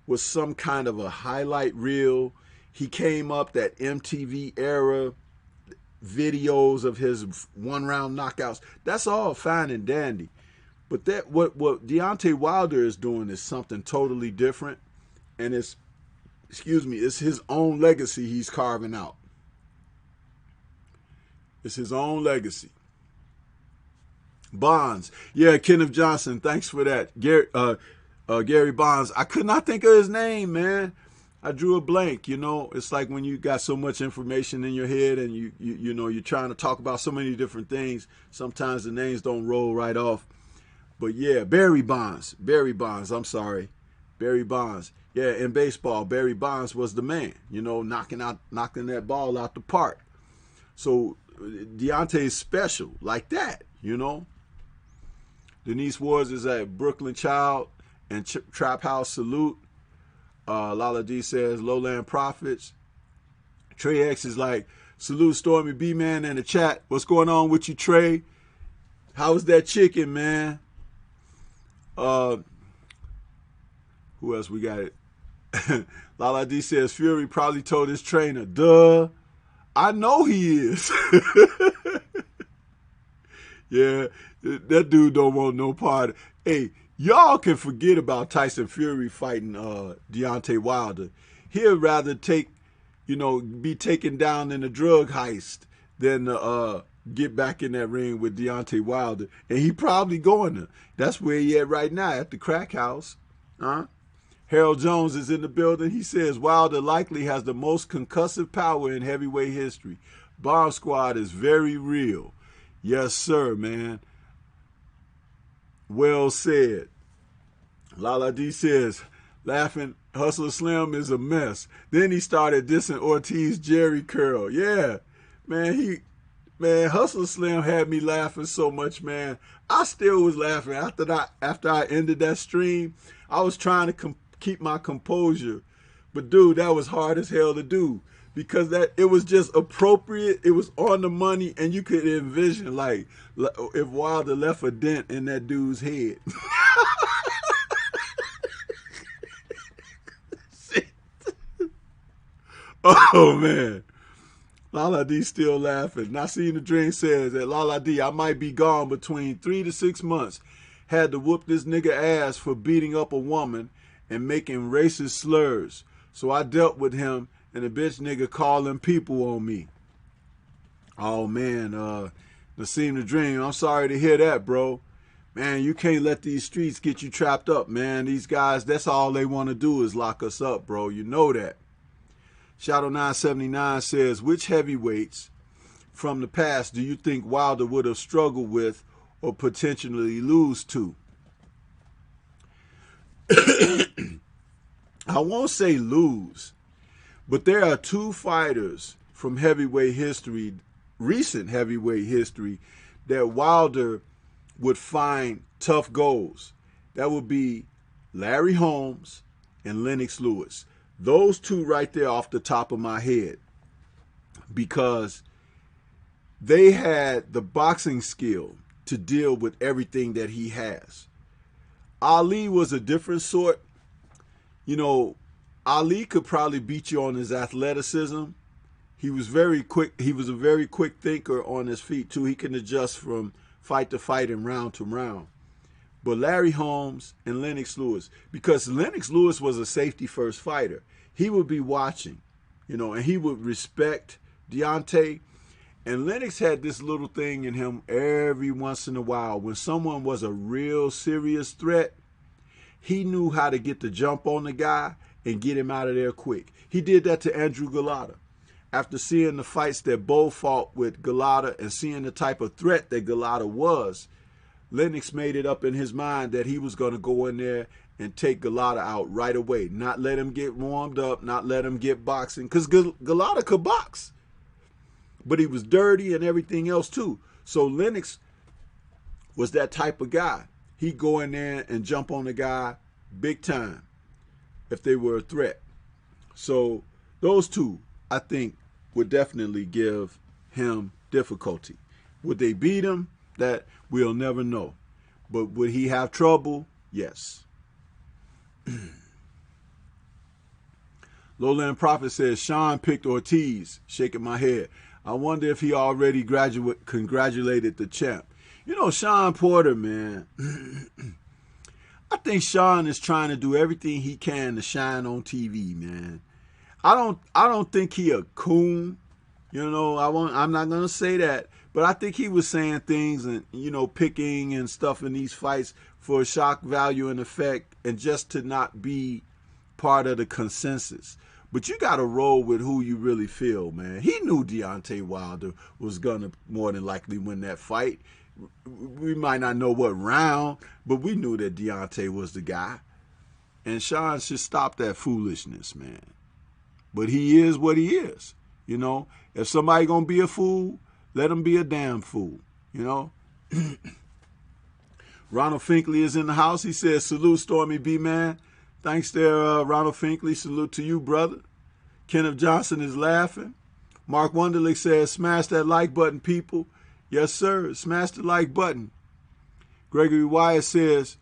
was some kind of a highlight reel, he came up that MTV era videos of his one-round knockouts. That's all fine and dandy. But that what Deontay Wilder is doing is something totally different. And it's his own legacy he's carving out. It's his own legacy. Bonds. Yeah, Kenneth Johnson. Thanks for that. Gary Bonds. I could not think of his name, man. I drew a blank. You know, it's like when you got so much information in your head and you know, you're trying to talk about so many different things. Sometimes the names don't roll right off. But yeah, Barry Bonds. Barry Bonds. I'm sorry. Barry Bonds. Yeah, in baseball, Barry Bonds was the man, you know, knocking that ball out the park. So Deontay is special like that, you know. Denise Wars is at Brooklyn Child and Trap House Salute. Lala D says Lowland Profits. Trey X is like, salute Stormy B-Man in the chat. What's going on with you, Trey? How's that chicken, man? Who else we got it? Lala D says Fury probably told his trainer, duh. I know he is. Yeah, that dude don't want no part. Hey, y'all can forget about Tyson Fury fighting Deontay Wilder. He'd rather be taken down in a drug heist than get back in that ring with Deontay Wilder. And he probably going to. That's where he at right now, at the crack house. Harold Jones is in the building. He says Wilder likely has the most concussive power in heavyweight history. Bomb Squad is very real. Yes, sir, man. Well said. Lala D says, laughing, Hustler Slim is a mess. Then he started dissing Ortiz Jerry Curl. Yeah, man, Hustler Slim had me laughing so much, man. I still was laughing after I ended that stream. I was trying to keep my composure. But, dude, that was hard as hell to do. Because it was just appropriate, it was on the money, and you could envision like if Wilder left a dent in that dude's head. Oh man, Lala D still laughing. Nassim the Dream says that Lala D, I might be gone between 3 to 6 months. Had to whoop this nigga ass for beating up a woman and making racist slurs. So I dealt with him. And the bitch nigga calling people on me. Oh man, Nassim the Dream. I'm sorry to hear that, bro. Man, you can't let these streets get you trapped up, man. These guys, that's all they want to do is lock us up, bro. You know that. Shadow 979 says, which heavyweights from the past do you think Wilder would have struggled with or potentially lose to? I won't say lose, but there are two fighters from heavyweight history, recent heavyweight history, that Wilder would find tough goals. That would be Larry Holmes and Lennox Lewis. Those two right there off the top of my head, because they had the boxing skill to deal with everything that he has. Ali was a different sort. You know, Ali could probably beat you on his athleticism. He was very quick. He was a very quick thinker on his feet too. He can adjust from fight to fight and round to round. But Larry Holmes and Lennox Lewis, because Lennox Lewis was a safety first fighter, he would be watching, you know, and he would respect Deontay. And Lennox had this little thing in him every once in a while. When someone was a real serious threat, he knew how to get the jump on the guy and get him out of there quick. He did that to Andrew Golota. After seeing the fights that Bo fought with Golota and seeing the type of threat that Golota was, Lennox made it up in his mind that he was going to go in there and take Golota out right away. Not let him get warmed up, not let him get boxing. Because Golota could box. But he was dirty and everything else too. So Lennox was that type of guy. He'd go in there and jump on the guy big time if they were a threat. So those two, I think, would definitely give him difficulty. Would they beat him? That we'll never know. But would he have trouble? Yes. Lowland Prophet says, Sean picked Ortiz. Shaking my head. I wonder if he already congratulated the champ. You know, Sean Porter, man. I think Sean is trying to do everything he can to shine on TV, man. I don't think he a coon. You know, I'm not gonna say that, but I think he was saying things and, you know, picking and stuff in these fights for shock value and effect, and just to not be part of the consensus. But you got to roll with who you really feel, man. He knew Deontay Wilder was going to more than likely win that fight. We might not know what round, but we knew that Deontay was the guy. And Sean should stop that foolishness, man. But he is what he is, you know. If somebody going to be a fool, let him be a damn fool, you know. Ronald Finkley is in the house. He says, salute, Stormy B-Man. Thanks there, Ronald Finkley. Salute to you, brother. Kenneth Johnson is laughing. Mark Wunderlich says, smash that like button, people. Yes, sir. Smash the like button. Gregory Wyatt says,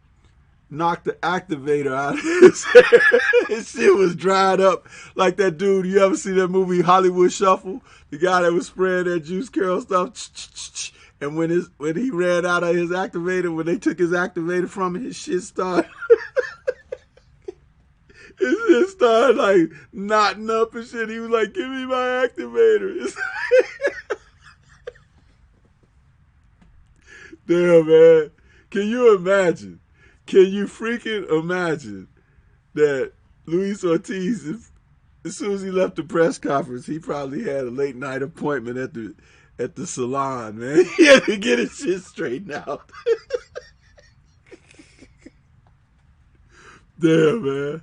knock the activator out of his hair. His shit was dried up like that dude. You ever see that movie Hollywood Shuffle? The guy that was spraying that Juice Curl stuff. And when he ran out of his activator, when they took his activator from him, his shit started. His shit started like knotting up and shit. He was like, give me my activator. Damn, man. Can you imagine? Can you freaking imagine that Luis Ortiz, as soon as he left the press conference, he probably had a late night appointment at the salon, man. He had to get his shit straightened out. Damn, man.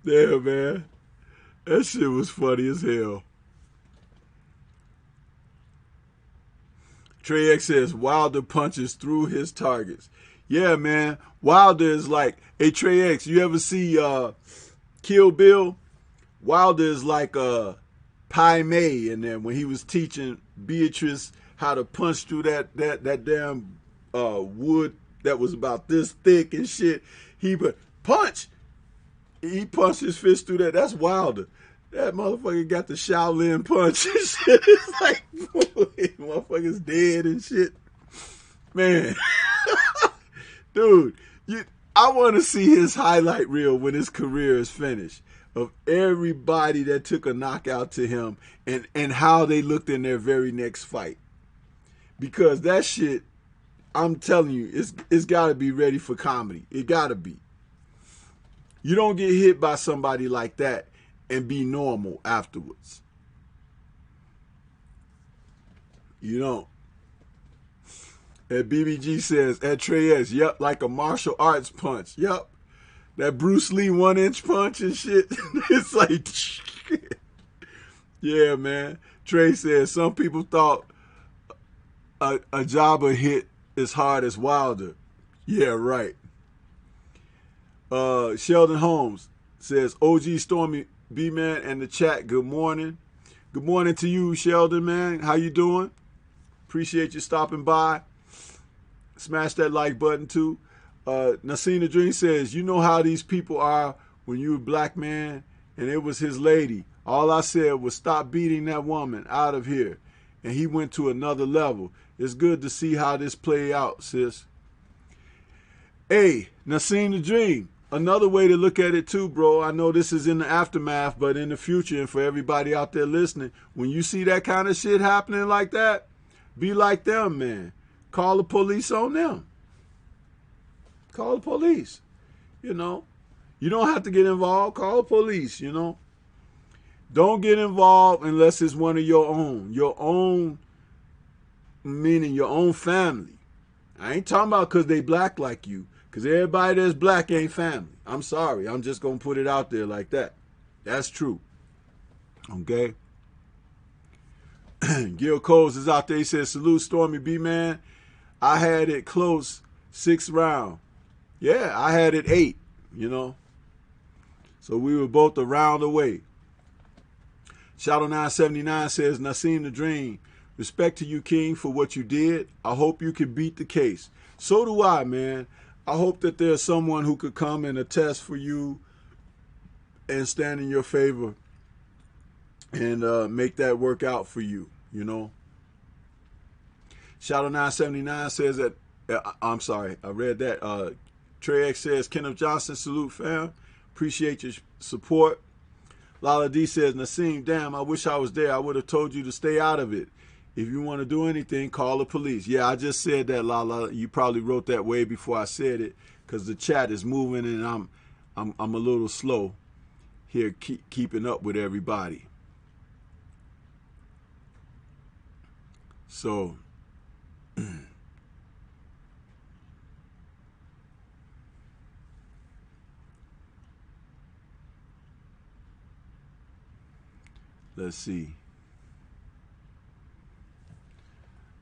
Damn, man. That shit was funny as hell. Trey X says, Wilder punches through his targets. Yeah, man. Wilder is like, hey, Trey X, you ever see Kill Bill? Wilder is like Pai Mei in there when he was teaching Beatrice how to punch through that damn wood that was about this thick and shit. He punched his fist through that. That's Wilder. That motherfucker got the Shaolin punch and shit. It's like, motherfucker's dead and shit. Man. Dude, I want to see his highlight reel when his career is finished of everybody that took a knockout to him and how they looked in their very next fight. Because that shit, I'm telling you, it's got to be ready for comedy. It got to be. You don't get hit by somebody like that and be normal afterwards. You don't. And BBG says, at Trey X, yep, like a martial arts punch. Yep. That Bruce Lee 1-inch punch and shit. It's like, yeah, man. Trey says, some people thought a jobber hit as hard as Wilder. Yeah, right. Sheldon Holmes says, OG Stormy B-Man and the chat, good morning. Good morning to you, Sheldon, man. How you doing? Appreciate you stopping by. Smash that like button, too. Nasina the Dream says, you know how these people are when you're a black man and it was his lady. All I said was stop beating that woman out of here. And he went to another level. It's good to see how this play out, sis. Hey, Nasina the Dream. Another way to look at it too, bro. I know this is in the aftermath, but in the future and for everybody out there listening, when you see that kind of shit happening like that, be like them, man. Call the police on them. Call the police. You know, you don't have to get involved. Call the police, you know. Don't get involved unless it's one of your own. Your own, meaning your own family. I ain't talking about because they black like you. Because everybody that's black ain't family. I'm sorry. I'm just going to put it out there like that. That's true. Okay? Gil Coles is out there. He says, salute Stormy B-Man. I had it close 6th round. Yeah, I had it 8, you know. So we were both a round away. Shadow 979 says, Nassim the Dream, respect to you, King, for what you did. I hope you can beat the case. So do I, man. I hope that there's someone who could come and attest for you and stand in your favor and make that work out for you, you know. Shadow 979 says that, I'm sorry, I read that. Trey X says, Kenneth Johnson, salute, fam. Appreciate your support. Lala D says, Nassim, damn, I wish I was there. I would have told you to stay out of it. If you want to do anything, call the police. Yeah, I just said that, Lala. You probably wrote that way before I said it because the chat is moving and I'm a little slow here keeping up with everybody. So, let's see.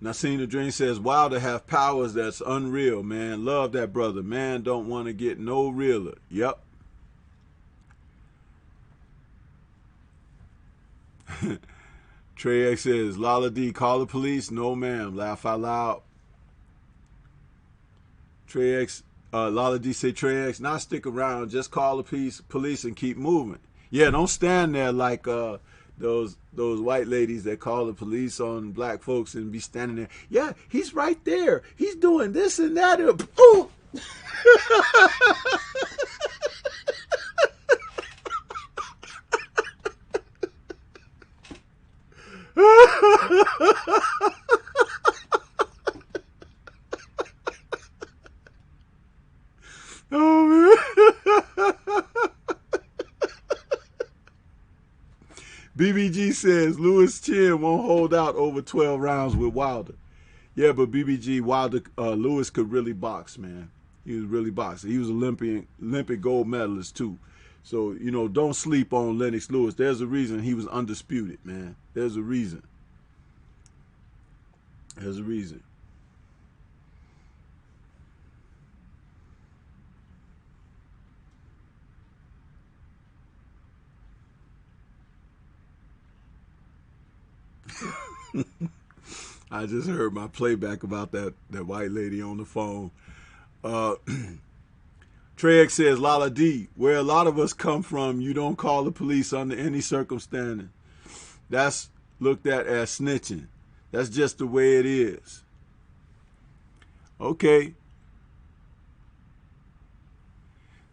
Nassim the Dream says, Wilder have powers that's unreal, man. Love that brother. Man don't want to get no realer. Yep. Trey X says, Lala D, call the police. No, ma'am. Laugh out loud. Trey X, Lala D say, Trey X, not stick around. Just call the police and keep moving. Yeah, don't stand there like those white ladies that call the police on black folks and be standing there. Yeah, he's right there. He's doing this and that. Ooh. Oh, man. BBG says Lewis Chin won't hold out over 12 rounds with Wilder. Yeah, but BBG, Wilder, Lewis could really box, man. He was really boxing. He was Olympic gold medalist, too. So, you know, don't sleep on Lennox Lewis. There's a reason he was undisputed, man. There's a reason. There's a reason. I just heard my playback about that white lady on the phone. Trey X says, Lala D, where a lot of us come from, you don't call the police under any circumstance. That's looked at as snitching. That's just the way it is. Okay.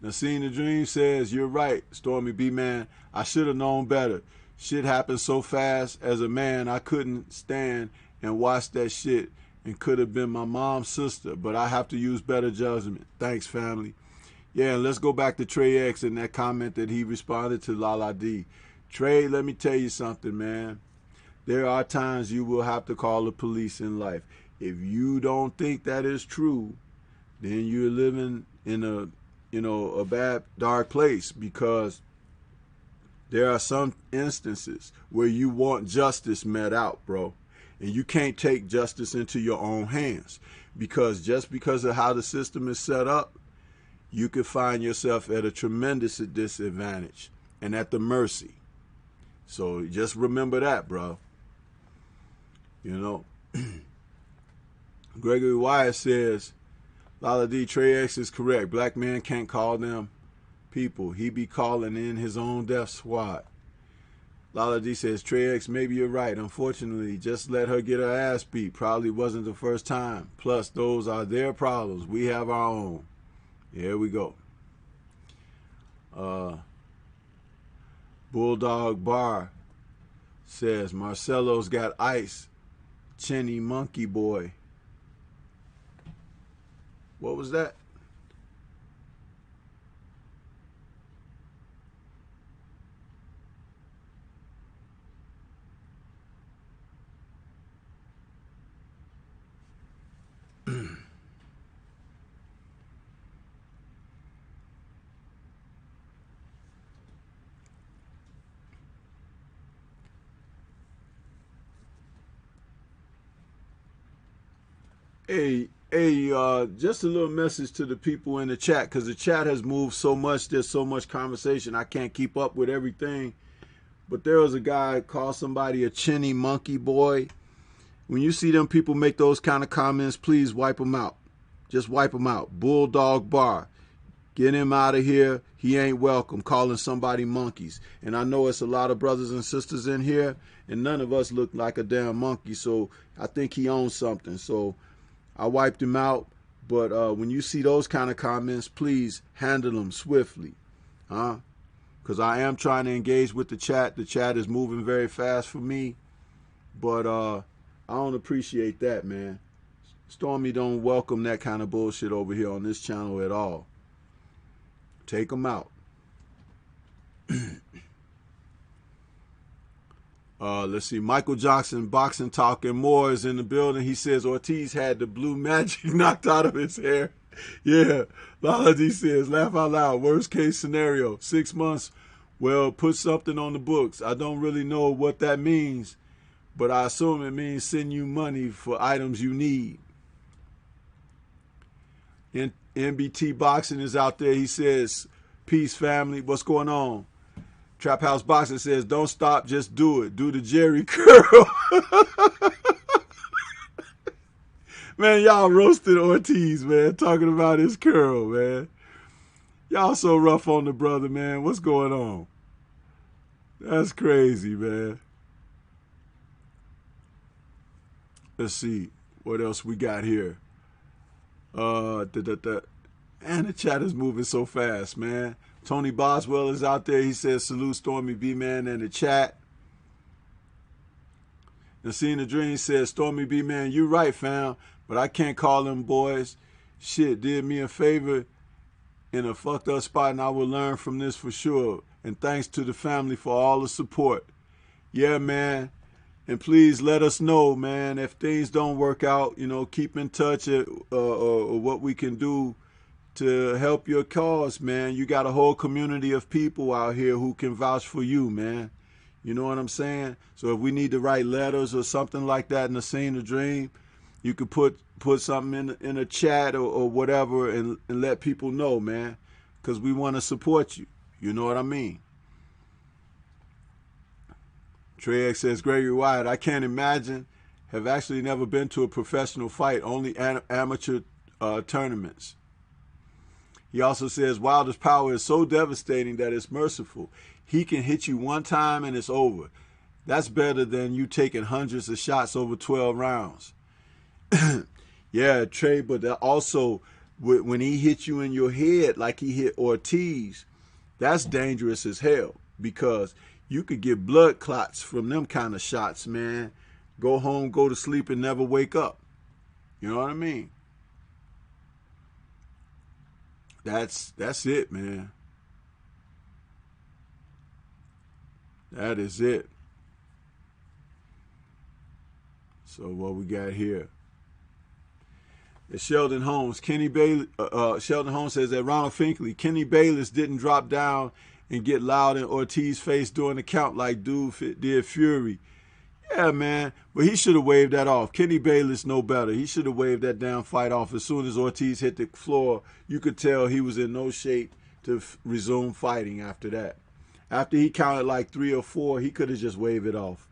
Naseen the Dream says, you're right, Stormy B Man. I should have known better. Shit happened so fast. As a man, I couldn't stand and watch that shit and could have been my mom's sister, but I have to use better judgment. Thanks, family. Yeah, and let's go back to Trey X and that comment that he responded to Lala D. Trey, let me tell you something, man. There are times you will have to call the police in life. If you don't think that is true, then you're living in a bad, dark place, because there are some instances where you want justice met out, bro. And you can't take justice into your own hands, because just because of how the system is set up, you could find yourself at a tremendous disadvantage and at the mercy. So just remember that, bro. You know, Gregory Wyatt says, Lala D, Trey X is correct. Black man can't call them people. He be calling in his own death squad. Lala D says, Trey X, maybe you're right. Unfortunately, just let her get her ass beat. Probably wasn't the first time. Plus, those are their problems. We have our own. Here we go. Bulldog Bar says, Marcelo's got ice. Chinny Monkey Boy. What was that? Hey, just a little message to the people in the chat, because the chat has moved so much. There's so much conversation. I can't keep up with everything. But there was a guy called somebody a chinny monkey boy. When you see them people make those kind of comments, please wipe them out. Just wipe them out. Bulldog Bar. Get him out of here. He ain't welcome. Calling somebody monkeys. And I know it's a lot of brothers and sisters in here, and none of us look like a damn monkey. So I think he owns something. So I wiped him out. But when you see those kind of comments, please handle them swiftly. Because I am trying to engage with the chat. The chat is moving very fast for me. But I don't appreciate that, man. Stormy don't welcome that kind of bullshit over here on this channel at all. Take them out. Let's see. Michael Johnson, Boxing Talk and More is in the building. He says Ortiz had the blue magic knocked out of his hair. Yeah. Lala D says, laugh out loud. Worst case scenario, 6 months. Well, put something on the books. I don't really know what that means, but I assume it means send you money for items you need. NBT Boxing is out there. He says, peace, family. What's going on? Trap House Boxing says, don't stop, just do it. Do the Jerry curl. Man, y'all roasted Ortiz, man, talking about his curl, man. Y'all so rough on the brother, man. What's going on? That's crazy, man. Let's see what else we got here. And the chat is moving so fast, man. Tony Boswell is out there. He says, salute Stormy B-Man in the chat. Naseen the Dream says, Stormy B-Man, you right, fam, but I can't call them boys. Shit, did me a favor in a fucked up spot, and I will learn from this for sure. And thanks to the family for all the support. Yeah, man. And please let us know, man, if things don't work out, you know, keep in touch or what we can do to help your cause, man. You got a whole community of people out here who can vouch for you, man. You know what I'm saying? So if we need to write letters or something like that in the scene of dream, you could put something in a chat or whatever and let people know, man, because we want to support you. You know what I mean? Trey X says, Gregory Wyatt, I can't imagine, have actually never been to a professional fight, only amateur tournaments. He also says, Wilder's power is so devastating that it's merciful. He can hit you one time and it's over. That's better than you taking hundreds of shots over 12 rounds. Yeah, Trey, but also when he hit you in your head like he hit Ortiz, that's dangerous as hell, because you could get blood clots from them kind of shots, man. Go home, go to sleep, and never wake up. You know what I mean? That's it, man. That is it. So what we got here? It's Sheldon Holmes. Sheldon Holmes says that Ronald Finkley, Kenny Bayless didn't drop down and get loud in Ortiz's face during the count like dude did Fury. Yeah, man, but he should have waved that off. Kenny Bayless know better. He should have waved that damn fight off as soon as Ortiz hit the floor. You could tell he was in no shape to resume fighting after that. After he counted like 3 or 4, he could have just waved it off.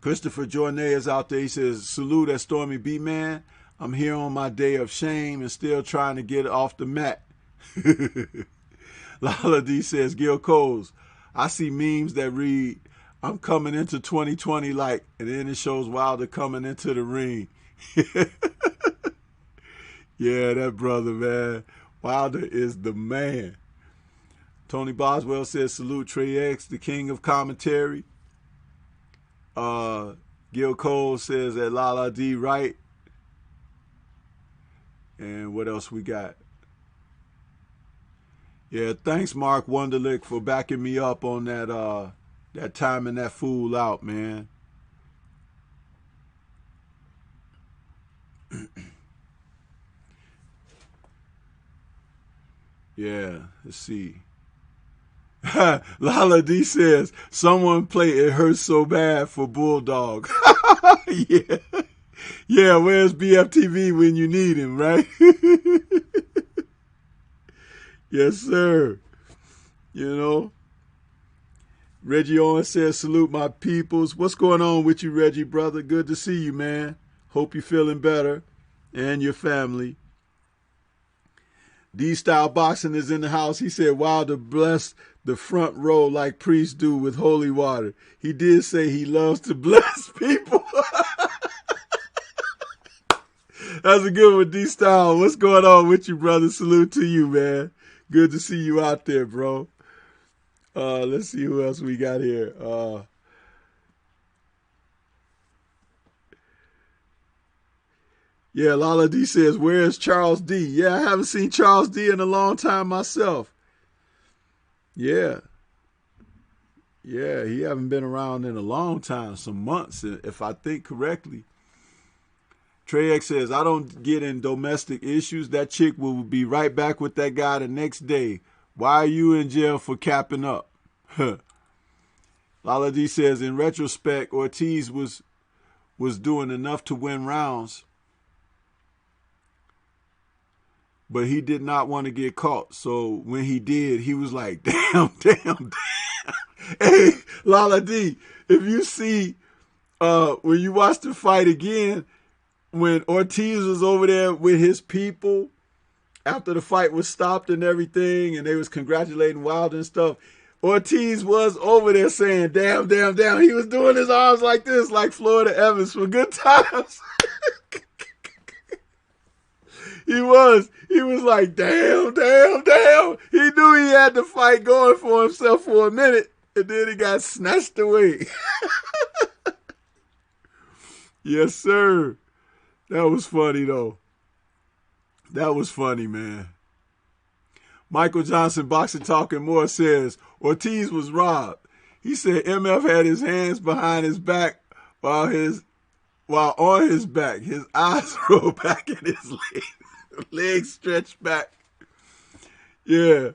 Christopher Journet is out there. He says, salute at STORMYBMAN. I'm here on my day of shame and still trying to get off the mat. Lala D says, Gil Coles, I see memes that read, I'm coming into 2020 like, and then it shows Wilder coming into the ring. Yeah, that brother, man. Wilder is the man. Tony Boswell says, salute Trey X, the king of commentary. Gil Cole says that Lala D right. And what else we got? Yeah, thanks Mark Wunderlich for backing me up on that that timing that fool out, man. Yeah, let's see. Lala D says, someone play It Hurts So Bad for Bulldog. Yeah. Yeah, where's BFTV when you need him, right? Yes, sir. You know. Reggie Owens says, salute my peoples. What's going on with you, Reggie, brother? Good to see you, man. Hope you're feeling better. And your family. D-Style Boxing is in the house. He said, Wilder blessed the front row like priests do with holy water. He did say he loves to bless people. That's a good one, D-Style. What's going on with you, brother? Salute to you, man. Good to see you out there, bro. Let's see who else we got here. Yeah, Lala D says, where's Charles D? Yeah, I haven't seen Charles D in a long time myself. Yeah. Yeah, he haven't been around in a long time, some months, if I think correctly. Trey X says, I don't get in domestic issues. That chick will be right back with that guy the next day. Why are you in jail for capping up? Lala D says, in retrospect, Ortiz was doing enough to win rounds, but he did not want to get caught. So when he did, he was like, damn. Hey, Lala D, if you see, when you watch the fight again, when Ortiz was over there with his people after the fight was stopped and everything, and they was congratulating Wilder and stuff, Ortiz was over there saying, damn. He was doing his arms like this, like Florida Evans for good times. He was like, damn. He knew he had the fight going for himself for a minute, and then he got snatched away. Yes, sir. That was funny, though. That was funny, man. Michael Johnson, Boxing Talking More, says, Ortiz was robbed. He said MF had his hands behind his back while on his back, his eyes rolled back and his legs stretched back. Yeah.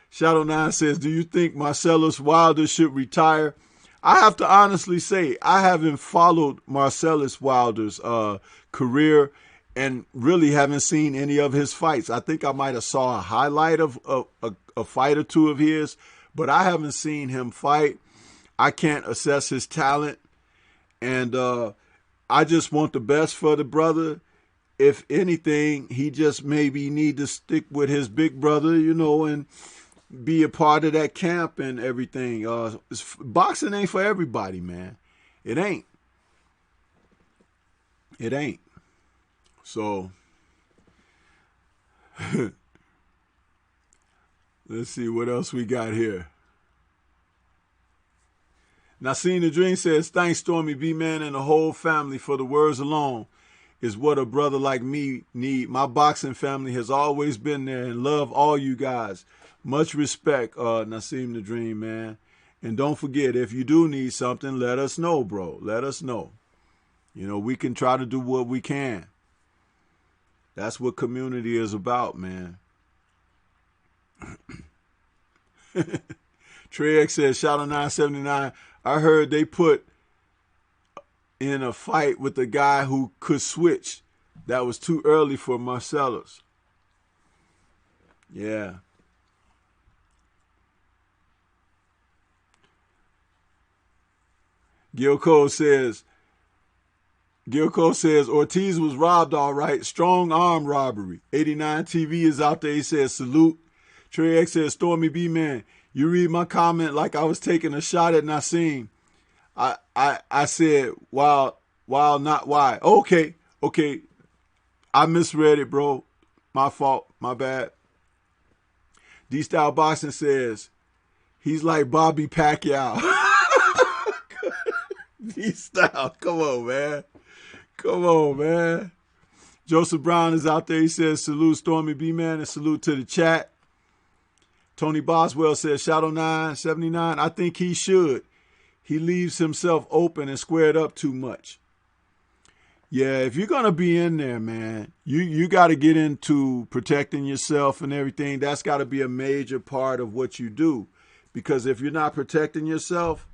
Shadow 9 says, do you think Marcellus Wilder should retire? I have to honestly say, I haven't followed Marcellus Wilder's career and really haven't seen any of his fights. I think I might have saw a highlight of a fight or two of his, but I haven't seen him fight. I can't assess his talent, and I just want the best for the brother. If anything, he just maybe need to stick with his big brother, you know, and be a part of that camp and everything. Boxing ain't for everybody, man. It ain't. So let's see what else we got here. Naseem the Dream says, thanks Stormy B-Man and the whole family for the words alone is what a brother like me need. My boxing family has always been there and love all you guys. Much respect, Naseem the Dream, man. And don't forget, if you do need something, let us know, bro. Let us know. You know, we can try to do what we can. That's what community is about, man. Trey X says, shout out 979. I heard they put in a fight with a guy who could switch. That was too early for Marcellus. Yeah. Gilco says, Ortiz was robbed all right. Strong arm robbery. 89 TV is out there. He says, salute. Trey X says, Stormy B-Man, you read my comment like I was taking a shot at Naseem. I said, while not why. Okay. I misread it, bro. My fault. My bad. D-Style Boxing says, he's like Bobby Pacquiao. D-Style, come on, man. Come on, man. Joseph Brown is out there. He says, salute Stormy B-Man and salute to the chat. Tony Boswell says, Shadow 979, I think he should. He leaves himself open and squared up too much. Yeah, if you're going to be in there, man, you got to get into protecting yourself and everything. That's got to be a major part of what you do. Because if you're not protecting yourself,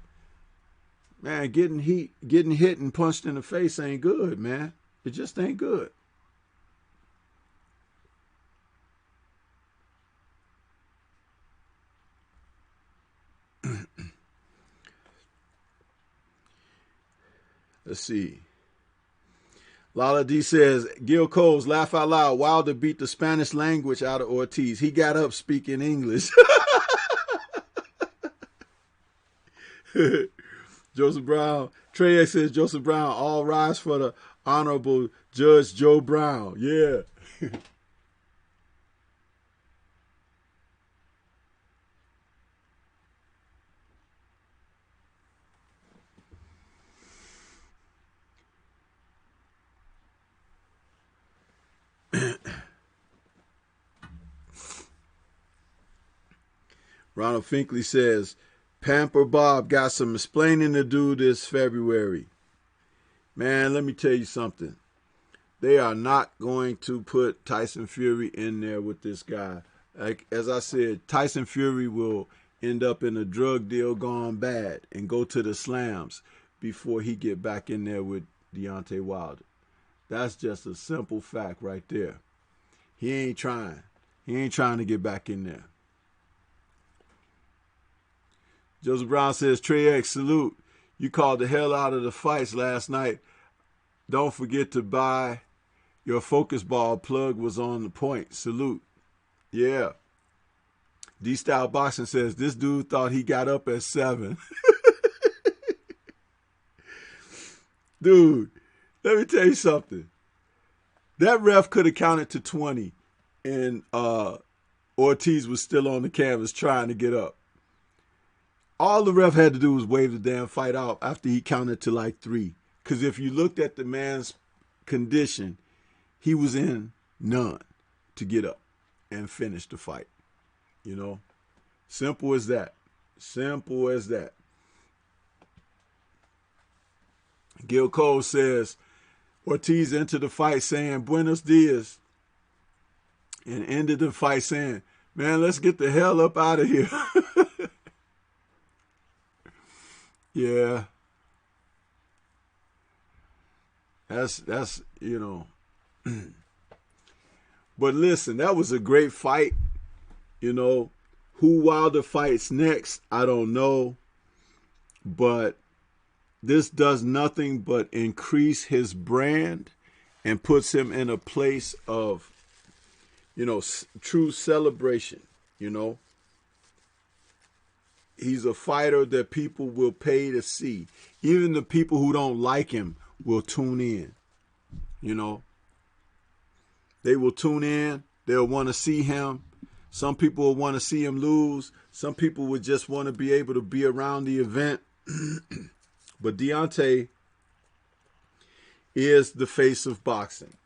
man, getting hit and punched in the face ain't good, man. It just ain't good. Let's see. Lala D says, Gil Coles, laugh out loud. Wilder beat the Spanish language out of Ortiz. He got up speaking English. Joseph Brown. Trey X says, Joseph Brown, all rise for the Honorable Judge Joe Brown. Yeah. Ronald Finkley says, Pamper Bob got some explaining to do this February. Man, let me tell you something. They are not going to put Tyson Fury in there with this guy. Like, as I said, Tyson Fury will end up in a drug deal gone bad and go to the slams before he get back in there with Deontay Wilder. That's just a simple fact right there. He ain't trying. He ain't trying to get back in there. Joseph Brown says, Trey X, salute. You called the hell out of the fights last night. Don't forget to buy your focus ball. Plug was on the point. Salute. Yeah. D-Style Boxing says, this dude thought he got up at 7. Dude, let me tell you something. That ref could have counted to 20 and Ortiz was still on the canvas trying to get up. All the ref had to do was wave the damn fight out after he counted to like 3. Because if you looked at the man's condition, he was in none to get up and finish the fight. You know? Simple as that. Simple as that. Gil Cole says, Ortiz entered the fight saying, Buenos dias. And ended the fight saying, man, let's get the hell up out of here. Yeah. That's you know. But listen, that was a great fight. You know, who Wilder fights next, I don't know. But this does nothing but increase his brand and puts him in a place of, you know, true celebration, you know. He's a fighter that people will pay to see. Even the people who don't like him will tune in, you know. They will tune in. They'll want to see him. Some people will want to see him lose. Some people would just want to be able to be around the event. But Deontay is the face of boxing.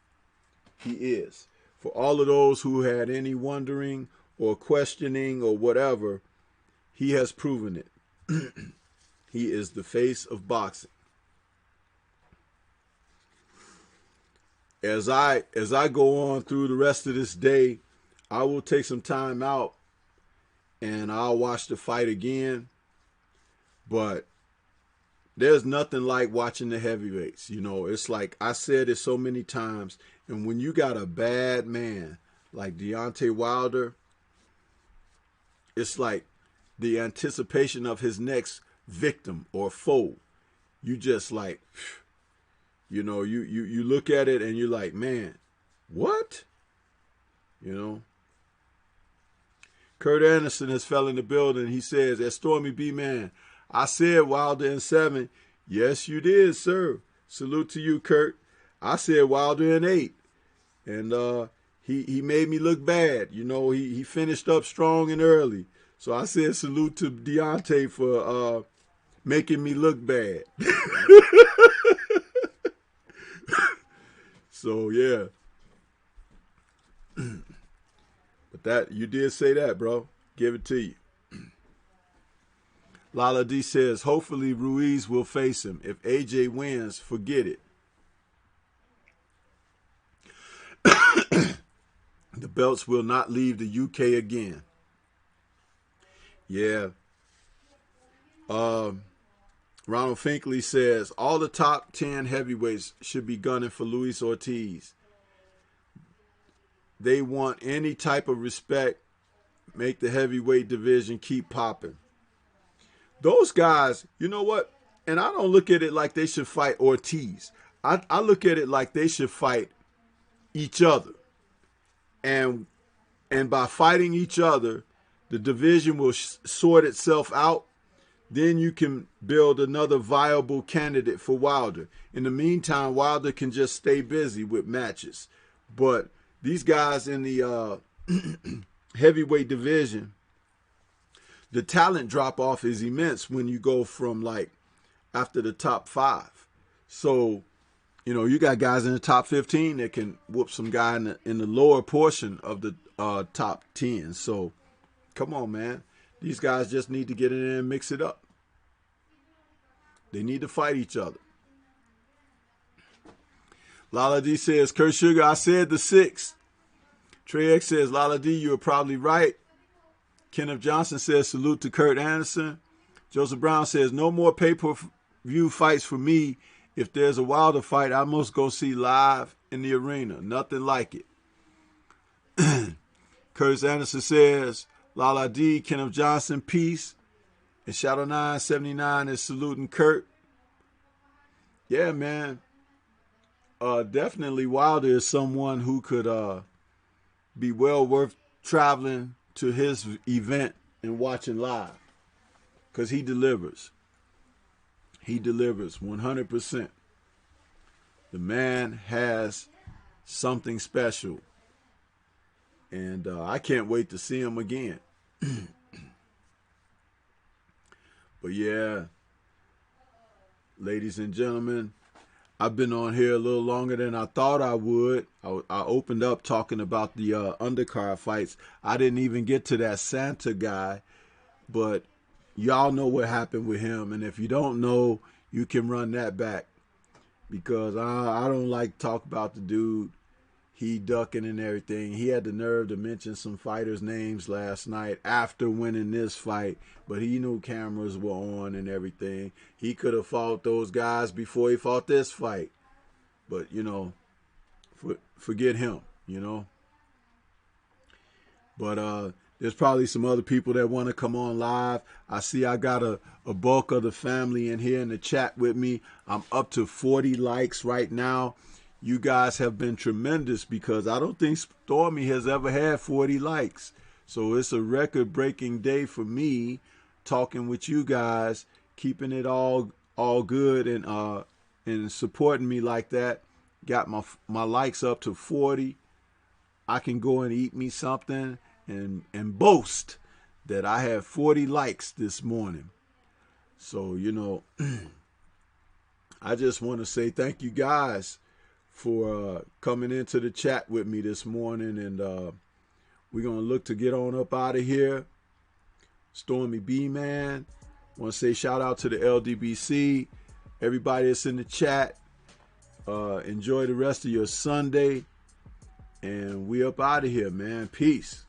He is. For all of those who had any wondering or questioning or whatever, he has proven it. He is the face of boxing. As I go on through the rest of this day, I will take some time out and I'll watch the fight again. But there's nothing like watching the heavyweights. You know, it's like I said it so many times. And when you got a bad man like Deontay Wilder, it's like the anticipation of his next victim or foe. You just like, you know, you look at it and you're like, man, what? You know? Kurt Anderson has fell in the building. He says, at STORMYBMAN, I said Wilder in 7. Yes, you did, sir. Salute to you, Kurt. I said Wilder in 8. And he made me look bad. You know, he finished up strong and early. So I said salute to Deontay for making me look bad. So, yeah. But that, you did say that, bro. Give it to you. Lala D says, hopefully Ruiz will face him. If AJ wins, forget it. The belts will not leave the UK again. Yeah. Ronald Finkley says, all the top 10 heavyweights should be gunning for Luis Ortiz. They want any type of respect. Make the heavyweight division keep popping. Those guys, you know what? And I don't look at it like they should fight Ortiz. I look at it like they should fight each other. And by fighting each other, the division will sort itself out. Then you can build another viable candidate for Wilder. In the meantime, Wilder can just stay busy with matches. But these guys in the heavyweight division, the talent drop off is immense when you go from like after the top 5. So, you know, you got guys in the top 15 that can whoop some guy in the lower portion of the top 10. So, come on, man. These guys just need to get in there and mix it up. They need to fight each other. Lala D says, Kurt Sugar, I said the 6. Trey X says, Lala D, you are probably right. Kenneth Johnson says, salute to Kurt Anderson. Joseph Brown says, no more pay-per-view fights for me. If there's a Wilder fight, I must go see live in the arena. Nothing like it. Curtis Anderson says, Lala D, Kenneth Johnson, peace. And Shadow 979 is saluting Kurt. Yeah, man. Definitely Wilder is someone who could be well worth traveling to his event and watching live. Because he delivers. He delivers 100%. The man has something special. And I can't wait to see him again. But yeah, ladies and gentlemen, I've been on here a little longer than I thought I would. I opened up talking about the undercard fights. I didn't even get to that Santa guy, but y'all know what happened with him. And if you don't know, you can run that back because I don't like to talk about the dude. He ducking and everything. He had the nerve to mention some fighters' names last night after winning this fight, but he knew cameras were on and everything. He could have fought those guys before he fought this fight. But, you know, forget him, you know. But there's probably some other people that want to come on live. I see I got a bulk of the family in here in the chat with me. I'm up to 40 likes right now. You guys have been tremendous because I don't think Stormy has ever had 40 likes. So it's a record-breaking day for me talking with you guys, keeping it all good and supporting me like that. Got my likes up to 40. I can go and eat me something and boast that I have 40 likes this morning. So, you know, I just want to say thank you guys for coming into the chat with me this morning. And we're going to look to get on up out of here. STORMYBMAN. Want to say shout out to the LWBC. Everybody that's in the chat. Enjoy the rest of your Sunday. And we up out of here, man. Peace.